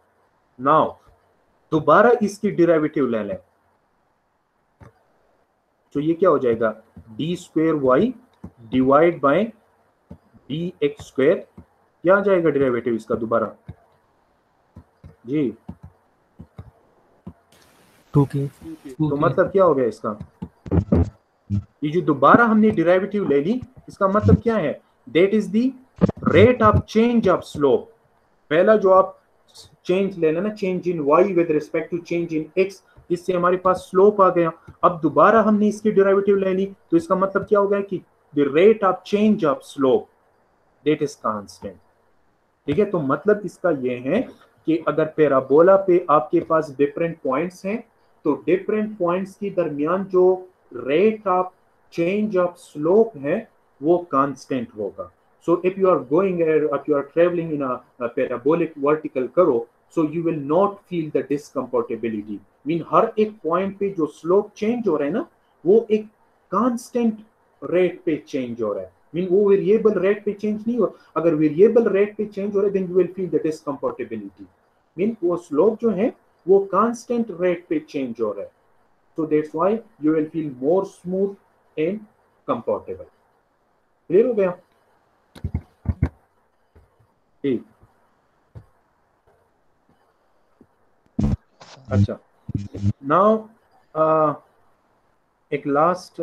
नाउ दोबारा इसकी डेरिवेटिव ले लें तो ये क्या हो जाएगा, d square y divide by d x square, क्या आ जाएगा डेरिवेटिव इसका दोबारा जी 2k। तो मतलब क्या हो गया इसका, ये जो दोबारा हमने डेरिवेटिव ले ली इसका मतलब क्या है, that is the rate of change of slope. पहला जो आप चेंज लेना ना, change in y with respect to change in x, इससे हमारे पास स्लोप आ गया। अब दोबारा हमने इसकी डेरिवेटिव ले ली तो इसका मतलब क्या हो गया कि the rate of change of slope that is constant. ठीक है, तो मतलब इसका ये है कि अगर पैराबोला पे आपके पास डिफरेंट पॉइंट्स हैं तो डिफरेंट पॉइंट्स के दरमियान जो rate of change of slope है वो कांस्टेंट होगा। So if you are going if you are traveling in a parabolic vertical curve, so you will not feel the discomfortability. Mean हर एक point पे जो slope change हो रहा है ना वो एक कांस्टेंट रेट पे चेंज हो रहा है। मीन वो वेरिएबल रेट पे चेंज नहीं हो, अगर वेरिएबल रेट पे चेंज हो रहा है then you will feel the discomfortability. Mean वो स्लोप जो है वो कांस्टेंट रेट पे चेंज हो रहा है, so that's why you will feel more smooth and comfortable। Clear हो गया? ठीक, अच्छा। नाउ एक लास्ट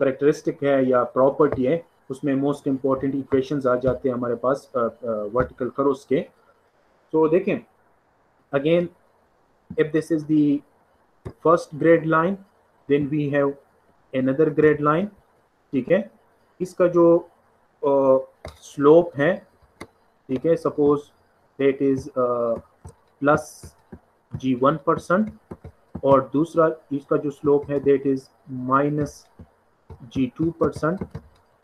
करेक्टरिस्टिक है या प्रॉपर्टी है, उसमें मोस्ट इंपॉर्टेंट इक्वेशंस आ जाते हैं हमारे पास वर्टिकल कर्व्स के। तो देखें again, if this is the first grade line then we have another grade line, ठीक है। इसका जो स्लोप है, ठीक है, suppose that is plus g1% और दूसरा इसका जो स्लोप है दैट इज माइनस g2%।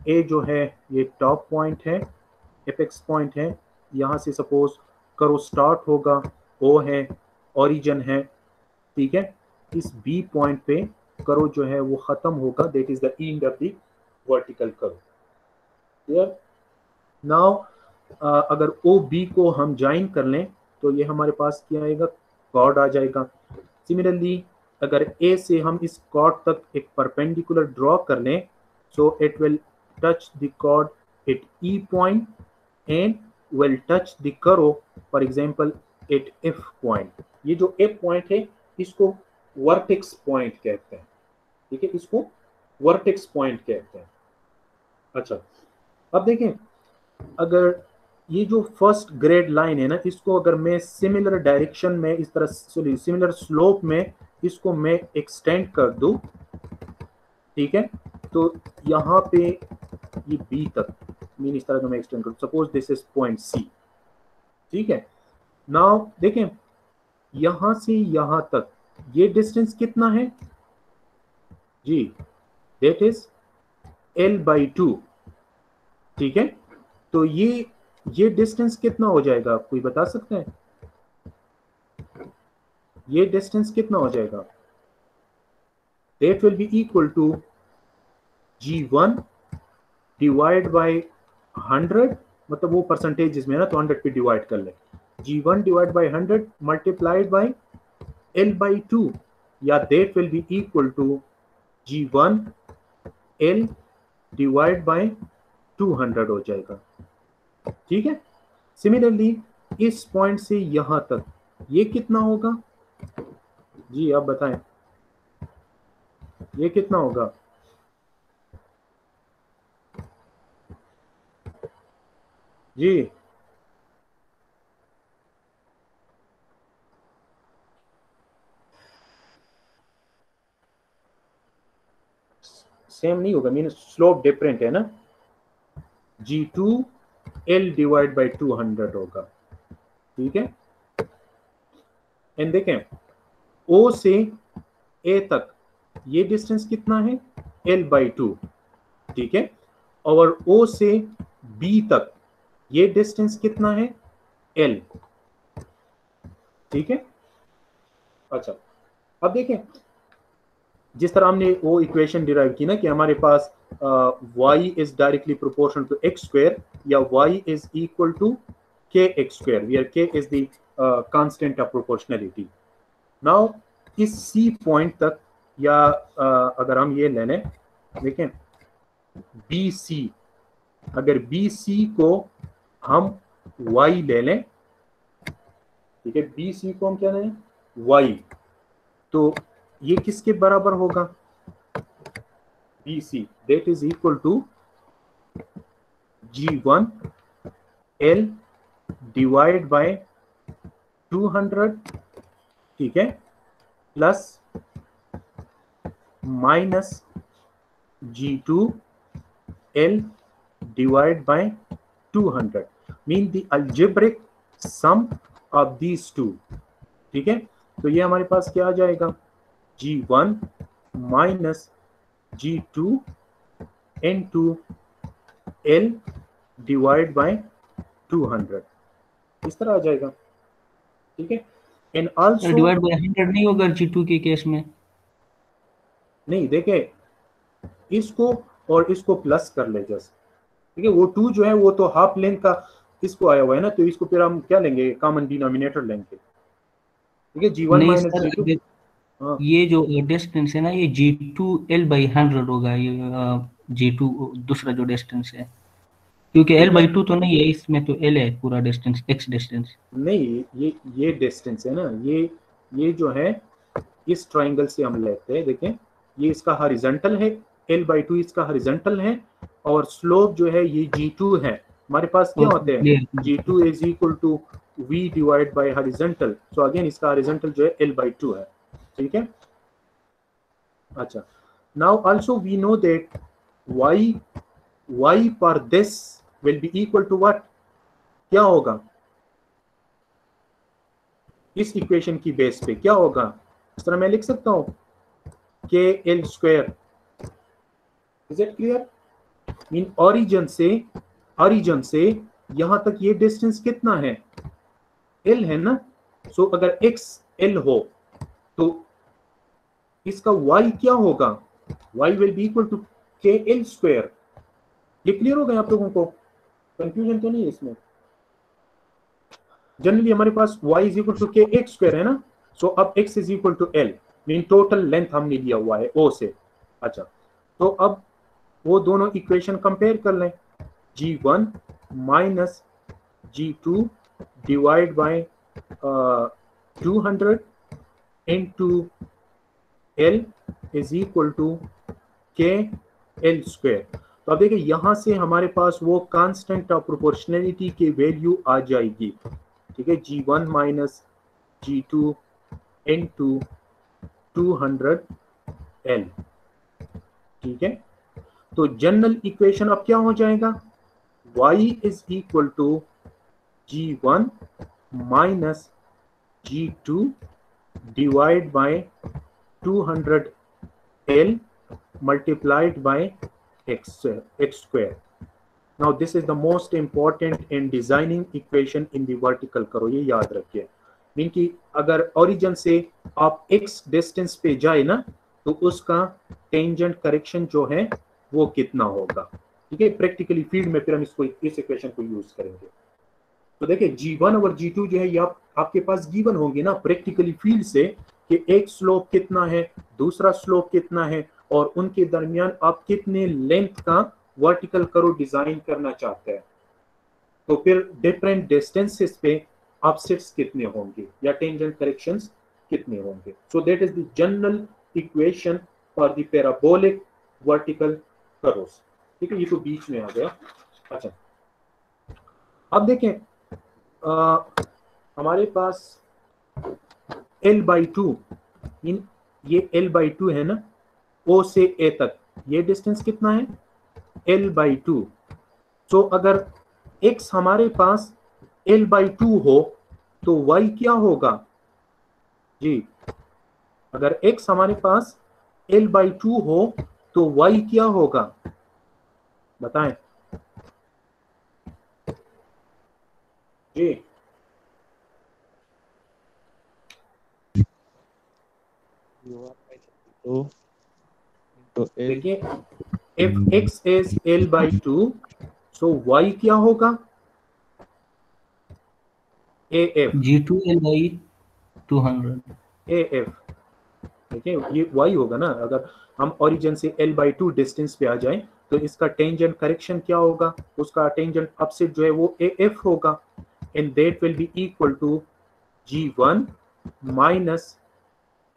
ए जो है ये टॉप पॉइंट है, एपेक्स पॉइंट है, यहाँ से सपोज करो स्टार्ट होगा, ओ है, ओरिजिन है, ठीक है। इस बी पॉइंट पे करो जो है वो खत्म होगा, that is the end of the vertical curve. Clear? Now अगर ओ बी को हम ज्वाइन कर लें तो ये हमारे पास क्या आएगा, कॉर्ड आ जाएगा। सिमिलरली अगर ए से हम इस कॉर्ड तक एक परपेंडिकुलर ड्रॉ कर लें so it will touch the chord at E point and will touch the curve for example at F point. ये जो एफ पॉइंट है इसको वर्टेक्स पॉइंट कहते हैं, ठीक है, इसको वर्टेक्स पॉइंट कहते हैं। अच्छा, अब देखें अगर ये जो फर्स्ट ग्रेड लाइन है ना, इसको अगर मैं सिमिलर डायरेक्शन में इस तरह सिमिलर स्लोप में इसको मैं एक्सटेंड कर दूं, ठीक है, तो यहाँ पे ये बी तक मीन इस तरह का मैं एक्सटेंड करूँ, suppose this is point C, ठीक है। नाउ देखें यहां से यहां तक ये डिस्टेंस कितना है जी, दैट इज l/2, ठीक है। तो ये डिस्टेंस कितना हो जाएगा, आप कोई बता सकते हैं ये डिस्टेंस कितना हो जाएगा? That will be equal to g1 divide by 100, मतलब वो परसेंटेज में ना तो 100 पे डिवाइड कर ले, g1 divide by 100 multiplied by l/2, या that will be equal to g1 l divide by 200 हो जाएगा, ठीक है। सिमिलरली इस पॉइंट से यहां तक ये कितना होगा, जी आप बताएं, ये कितना होगा? जी सेम नहीं होगा, मीन स्लोप डिफरेंट है ना। G2 L डिवाइड बाई 200 होगा, ठीक है। एंड देखें O से A तक ये डिस्टेंस कितना है? L बाई 2, ठीक है। और O से B तक ये डिस्टेंस कितना है? L, ठीक है। अच्छा अब देखें, जिस तरह हमने वो इक्वेशन डिराइव की ना कि हमारे पास y is directly proportional to x square या y is equal to kx square, where k is the constant of proportionality. Now इस C पॉइंट तक या अगर हम ये ले लें, देखें BC, अगर BC को हम y ले लें, ठीक है, BC को हम क्या लें? y, तो ये किसके बराबर होगा? BC that is equal to G1 L divide by 200, ठीक है, plus minus G2 L divide by 200 mean the algebraic sum of these two, ठीक है। तो ये हमारे पास क्या आ जाएगा? G1 minus G2 into L divide by 200, इस तरह आ जाएगा, ठीक है। एंड आल्सो डिवाइड बाय 100 नहीं होगा G2 के केस में? नहीं, देखे इसको और इसको प्लस कर ले जस्ट, ठीक है। वो 2 जो है वो तो हाफ लेंथ का इसको आया हुआ है ना, तो इसको फिर हम क्या लेंगे? कॉमन डिनोमिनेटर लेंगे, ठीक है। G1 नहीं माइनस सर, G2, हाँ ये जो डिस्टेंस है ना, ये G2 L बाई 100 होगा, ये G2 दूसरा जो डिस्टेंस है, क्योंकि L बाई 2 तो नहीं है इसमें, तो L है पूरा डिस्टेंस, x डिस्टेंस। नहीं, ये डिस्टेंस है ना, ये जो है इस ट्राइंगल से हम लेते हैं, देखें ये इसका हॉरिजॉन्टल है, L बाई 2 इसका हॉरिजॉन्टल है, और स्लोप जो है ये G2 है। हमारे पास क्या होते हैं? G2 is equal to V divide by horizontal, so again इसका हॉरिजॉन्टल जो है L बाई 2 है, ठीक है। अच्छा, now also we know that y पर this will be equal to what? क्या होगा इस इक्वेशन की बेस पे? क्या होगा? इस तरह मैं लिख सकता हूं KL square, is it clear? Mean origin से यहां तक ये डिस्टेंस कितना है? L है ना। सो अगर x L हो तो इसका y क्या होगा? y will be equal to KL square. ये क्लियर हो गया आप लोगों को? कंफ्यूजन तो नहीं है इसमें? जनरली हमारे पास y is equal to kx square है ना, सो अब x is equal to L, mean total length हमने लिया हुआ है O से। अच्छा, तो अब वो दोनों इक्वेशन कंपेयर कर लें, G1 minus G2 divide by 200 into L is equal to KL square. तो अब देखिए यहां से हमारे पास वो कांस्टेंट ऑफ प्रोपोर्शनलिटी की वैल्यू आ जाएगी, ठीक है। G1 minus G2 into 200 L, ठीक है। तो जनरल इक्वेशन अब क्या हो जाएगा? y is equal to G1 minus G2 divide by 200 L multiplied by x square. Now this is the most important in designing equation in the vertical curve, ये याद रखिए। मीन कि अगर ओरिजिन से आप x डिस्टेंस पे जाए ना, तो उसका टेंजेंट करेक्शन जो है वो कितना होगा, ठीक है। प्रैक्टिकली फील्ड में फिर हम इस इक्वेशन को यूज करेंगे। तो देखिए G1 और G2 जो है ये आपके पास गिवन होंगे ना प्रैक्टिकली फील्ड से, कि एक स्लोप कितना है, दूसरा स्लोप कितना है, और उनके दरमियान आप कितने लेंथ का वर्टिकल कर्व डिजाइन करना चाहते हैं। तो फिर डिफरेंट डिस्टेंसेस पे ऑफसेट्स कितने होंगे या टेंजेंट करेक्शंस कितने होंगे। So that is the general equation for the parabolic vertical curves. ठीक है, ये तो बीच में आ गया। अच्छा, अब देखें हमारे पास l/2, ये l/2 है ना, O से A तक, ये डिस्टेंस कितना है, l/2। सो अगर x हमारे पास l/2 हो तो y क्या होगा जी, अगर x हमारे पास l/2 हो तो y क्या होगा, बताएं जी। तो L देखिए if x is l/2 so y क्या होगा, AF G2 L/200। AF। देखिए ये y होगा ना, अगर हम ओरिजिन से l/2 डिस्टेंस पे आ जाएं तो इसका टेंजेंट करेक्शन क्या होगा, उसका टेंजेंट अपसेट जो है वो AF होगा, and that will be equal to G1 minus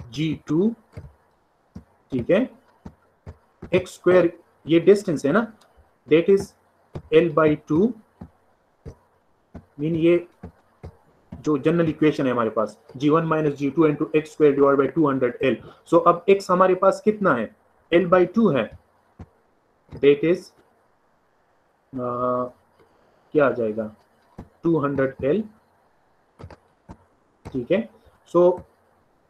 G2। ठीक है, एक्स स्क्वायर ये डिस्टेंस है ना, दैट इज l/2, मीन ये जो जनरल इक्वेशन है हमारे पास, G1 minus G2 into x square divide by 200L। सो अब x हमारे पास कितना है, l/2 है, दैट इज क्या आ जाएगा 200L। ठीक है, सो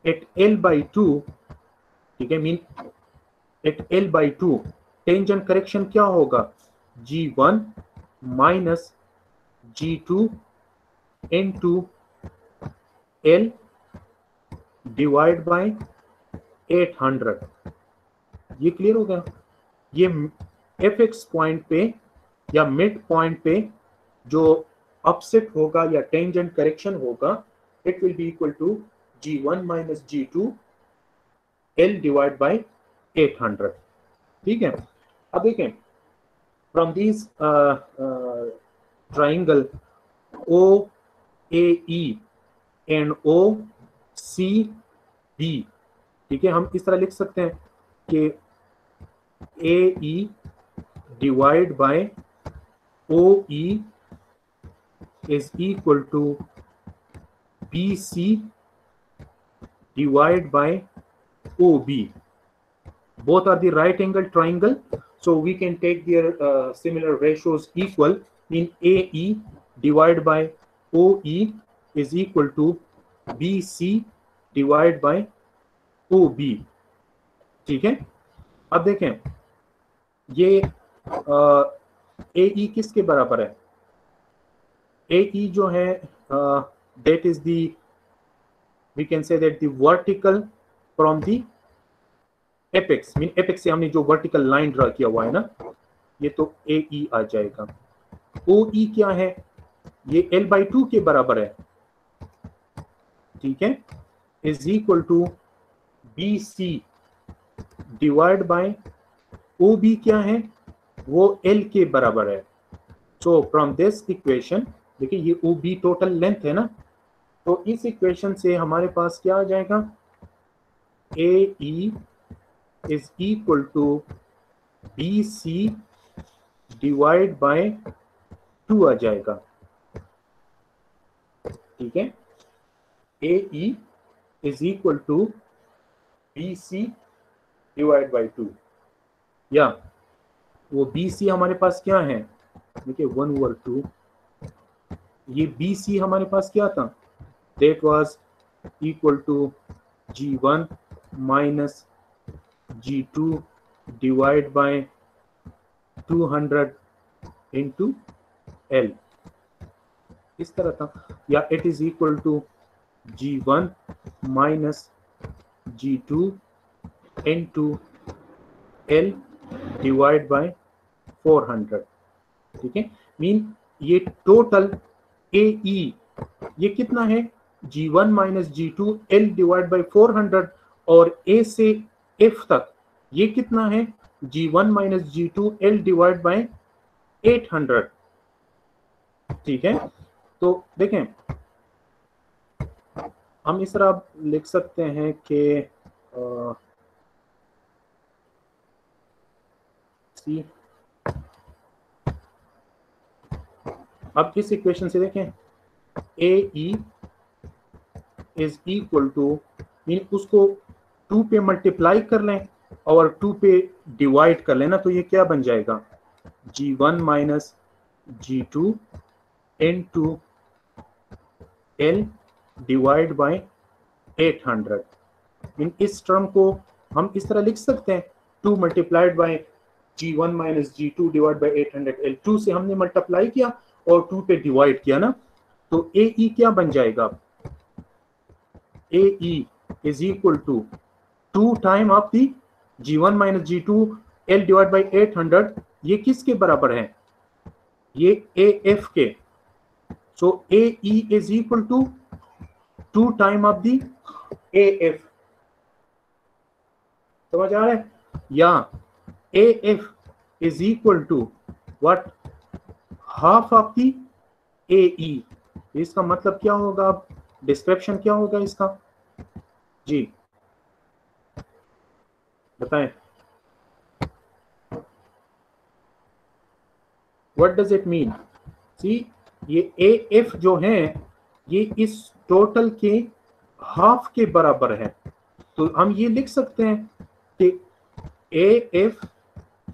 एट l/2, ठीक है, mean at l/2 tangent correction क्या होगा, G1 minus G2 into L divide by 800। ये क्लियर हो गया। ये fx पॉइंट पे या मिड पॉइंट पे जो अपसेट होगा या टेंजेंट करेक्शन होगा, it will be equal to G1 minus G2 L divide by 800। ठीक है, अब देखें from this triangle OAE and OCB, ठीक है, हम इस तरह लिख सकते हैं कि AE divide by OE is equal to BC divide by OB। both are the right angle triangle, so we can take their similar ratios equal, in AE divided by OE is equal to BC divided by OB। ठीक है, अब देखें ये AE किसके बराबर है, AE जो है that is the, we can say that the vertical from the apex, mean apex से हमने जो वर्टिकल लाइन ड्रा किया हुआ है ना, ये तो AE आ जाएगा। OE क्या है, ये l/2 के बराबर है, ठीक है, is equal to BC divide by OB क्या है, वो L के बराबर है। सो फ्रॉम दिस इक्वेशन, देखिए ये OB टोटल लेंथ है ना, तो इस इक्वेशन से हमारे पास क्या आ जाएगा, AE is equal to BC divide bye 2 आ जाएगा। ठीक है, AE is equal to BC divide bye 2, या वो BC हमारे पास क्या है, देखिए 1/2, ये BC हमारे पास क्या था, that was equal to G1 minus G2 divide by 200 into L, इस तरह था, या it is equal to G1 minus G2 into L divide by 400। ठीक है, मीन ये टोटल AE ये कितना है, G1 minus G2 L divide by 400, और A से F तक ये कितना है, G1 minus G2 L divide by 800। ठीक है, तो देखें हम इस तरह लिख सकते हैं कि सी, अब इस इक्वेशन से देखें A E is equal to, mean उसको 2 पे मल्टीप्लाई कर लें और 2 पे डिवाइड कर लेना, तो ये क्या बन जाएगा G1 minus G2 into L divide by 800। Mean इस टर्म को हम इस तरह लिख सकते हैं 2 multiplied by G1 minus G2 divide by 800 L। 2 से हमने मल्टीप्लाई किया और 2 पे डिवाइड किया ना, तो ए ई क्या बन जाएगा, A E is equal to 2 time of the G1 minus G2 L divide by 800। ये किसके बराबर है, ये ए एफ के। So A E is equal to 2 time of the A F. समझ आ रहा है, या A F is equal to what, half of the A E. इसका मतलब क्या होगा, डिस्क्रिप्शन क्या होगा इसका जी बताएं, व्हाट डज इट मीन। सी, ये ए एफ जो है ये इस टोटल के हाफ के बराबर है, तो हम ये लिख सकते हैं कि A F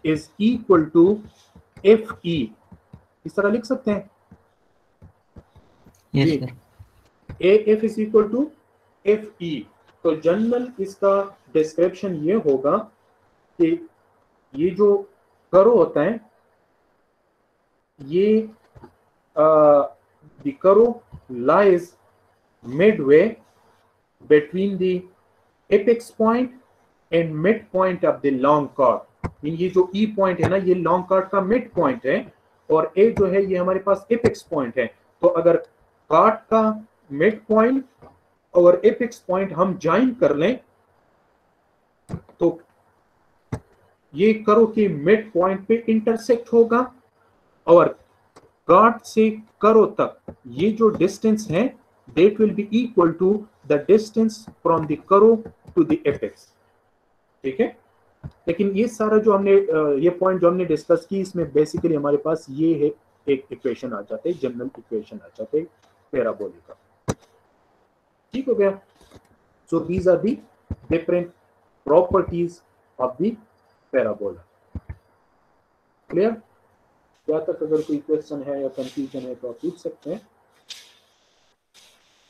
is equal to F E, इस तरह लिख सकते हैं yes sir. A F is equal to F E. तो जनरल इसका डिस्क्रिप्शन ये होगा कि ये जो करो होता है, ये the curve lies midway between the apex point and mid point of the long chord. ये जो ई पॉइंट है ना, ये लॉन्ग कॉर्ड का मिड पॉइंट है, और ए जो है ये हमारे पास एपेक्स पॉइंट है। तो अगर कॉर्ड का मिड पॉइंट और एपेक्स पॉइंट हम ज्वाइन कर लें, तो ये करो कि मिड पॉइंट पे इंटरसेक्ट होगा, और कॉर्ड से करो तक ये जो डिस्टेंस है that will be equal to the distance from the curve to the apex. ठीक है, लेकिन ये सारा जो हमने ये पॉइंट जो हमने डिस्कस की, इसमें बेसिकली हमारे पास ये है एक इक्वेशन आ जाते हैं, जनरल इक्वेशन आ जाते हैं पैराबोलिक का। ठीक हो गया। So these are the different properties of the parabola. Clear? क्या तक अगर कोई क्वेश्चन है या कंफ्यूजन है तो आप पूछ सकते हैं।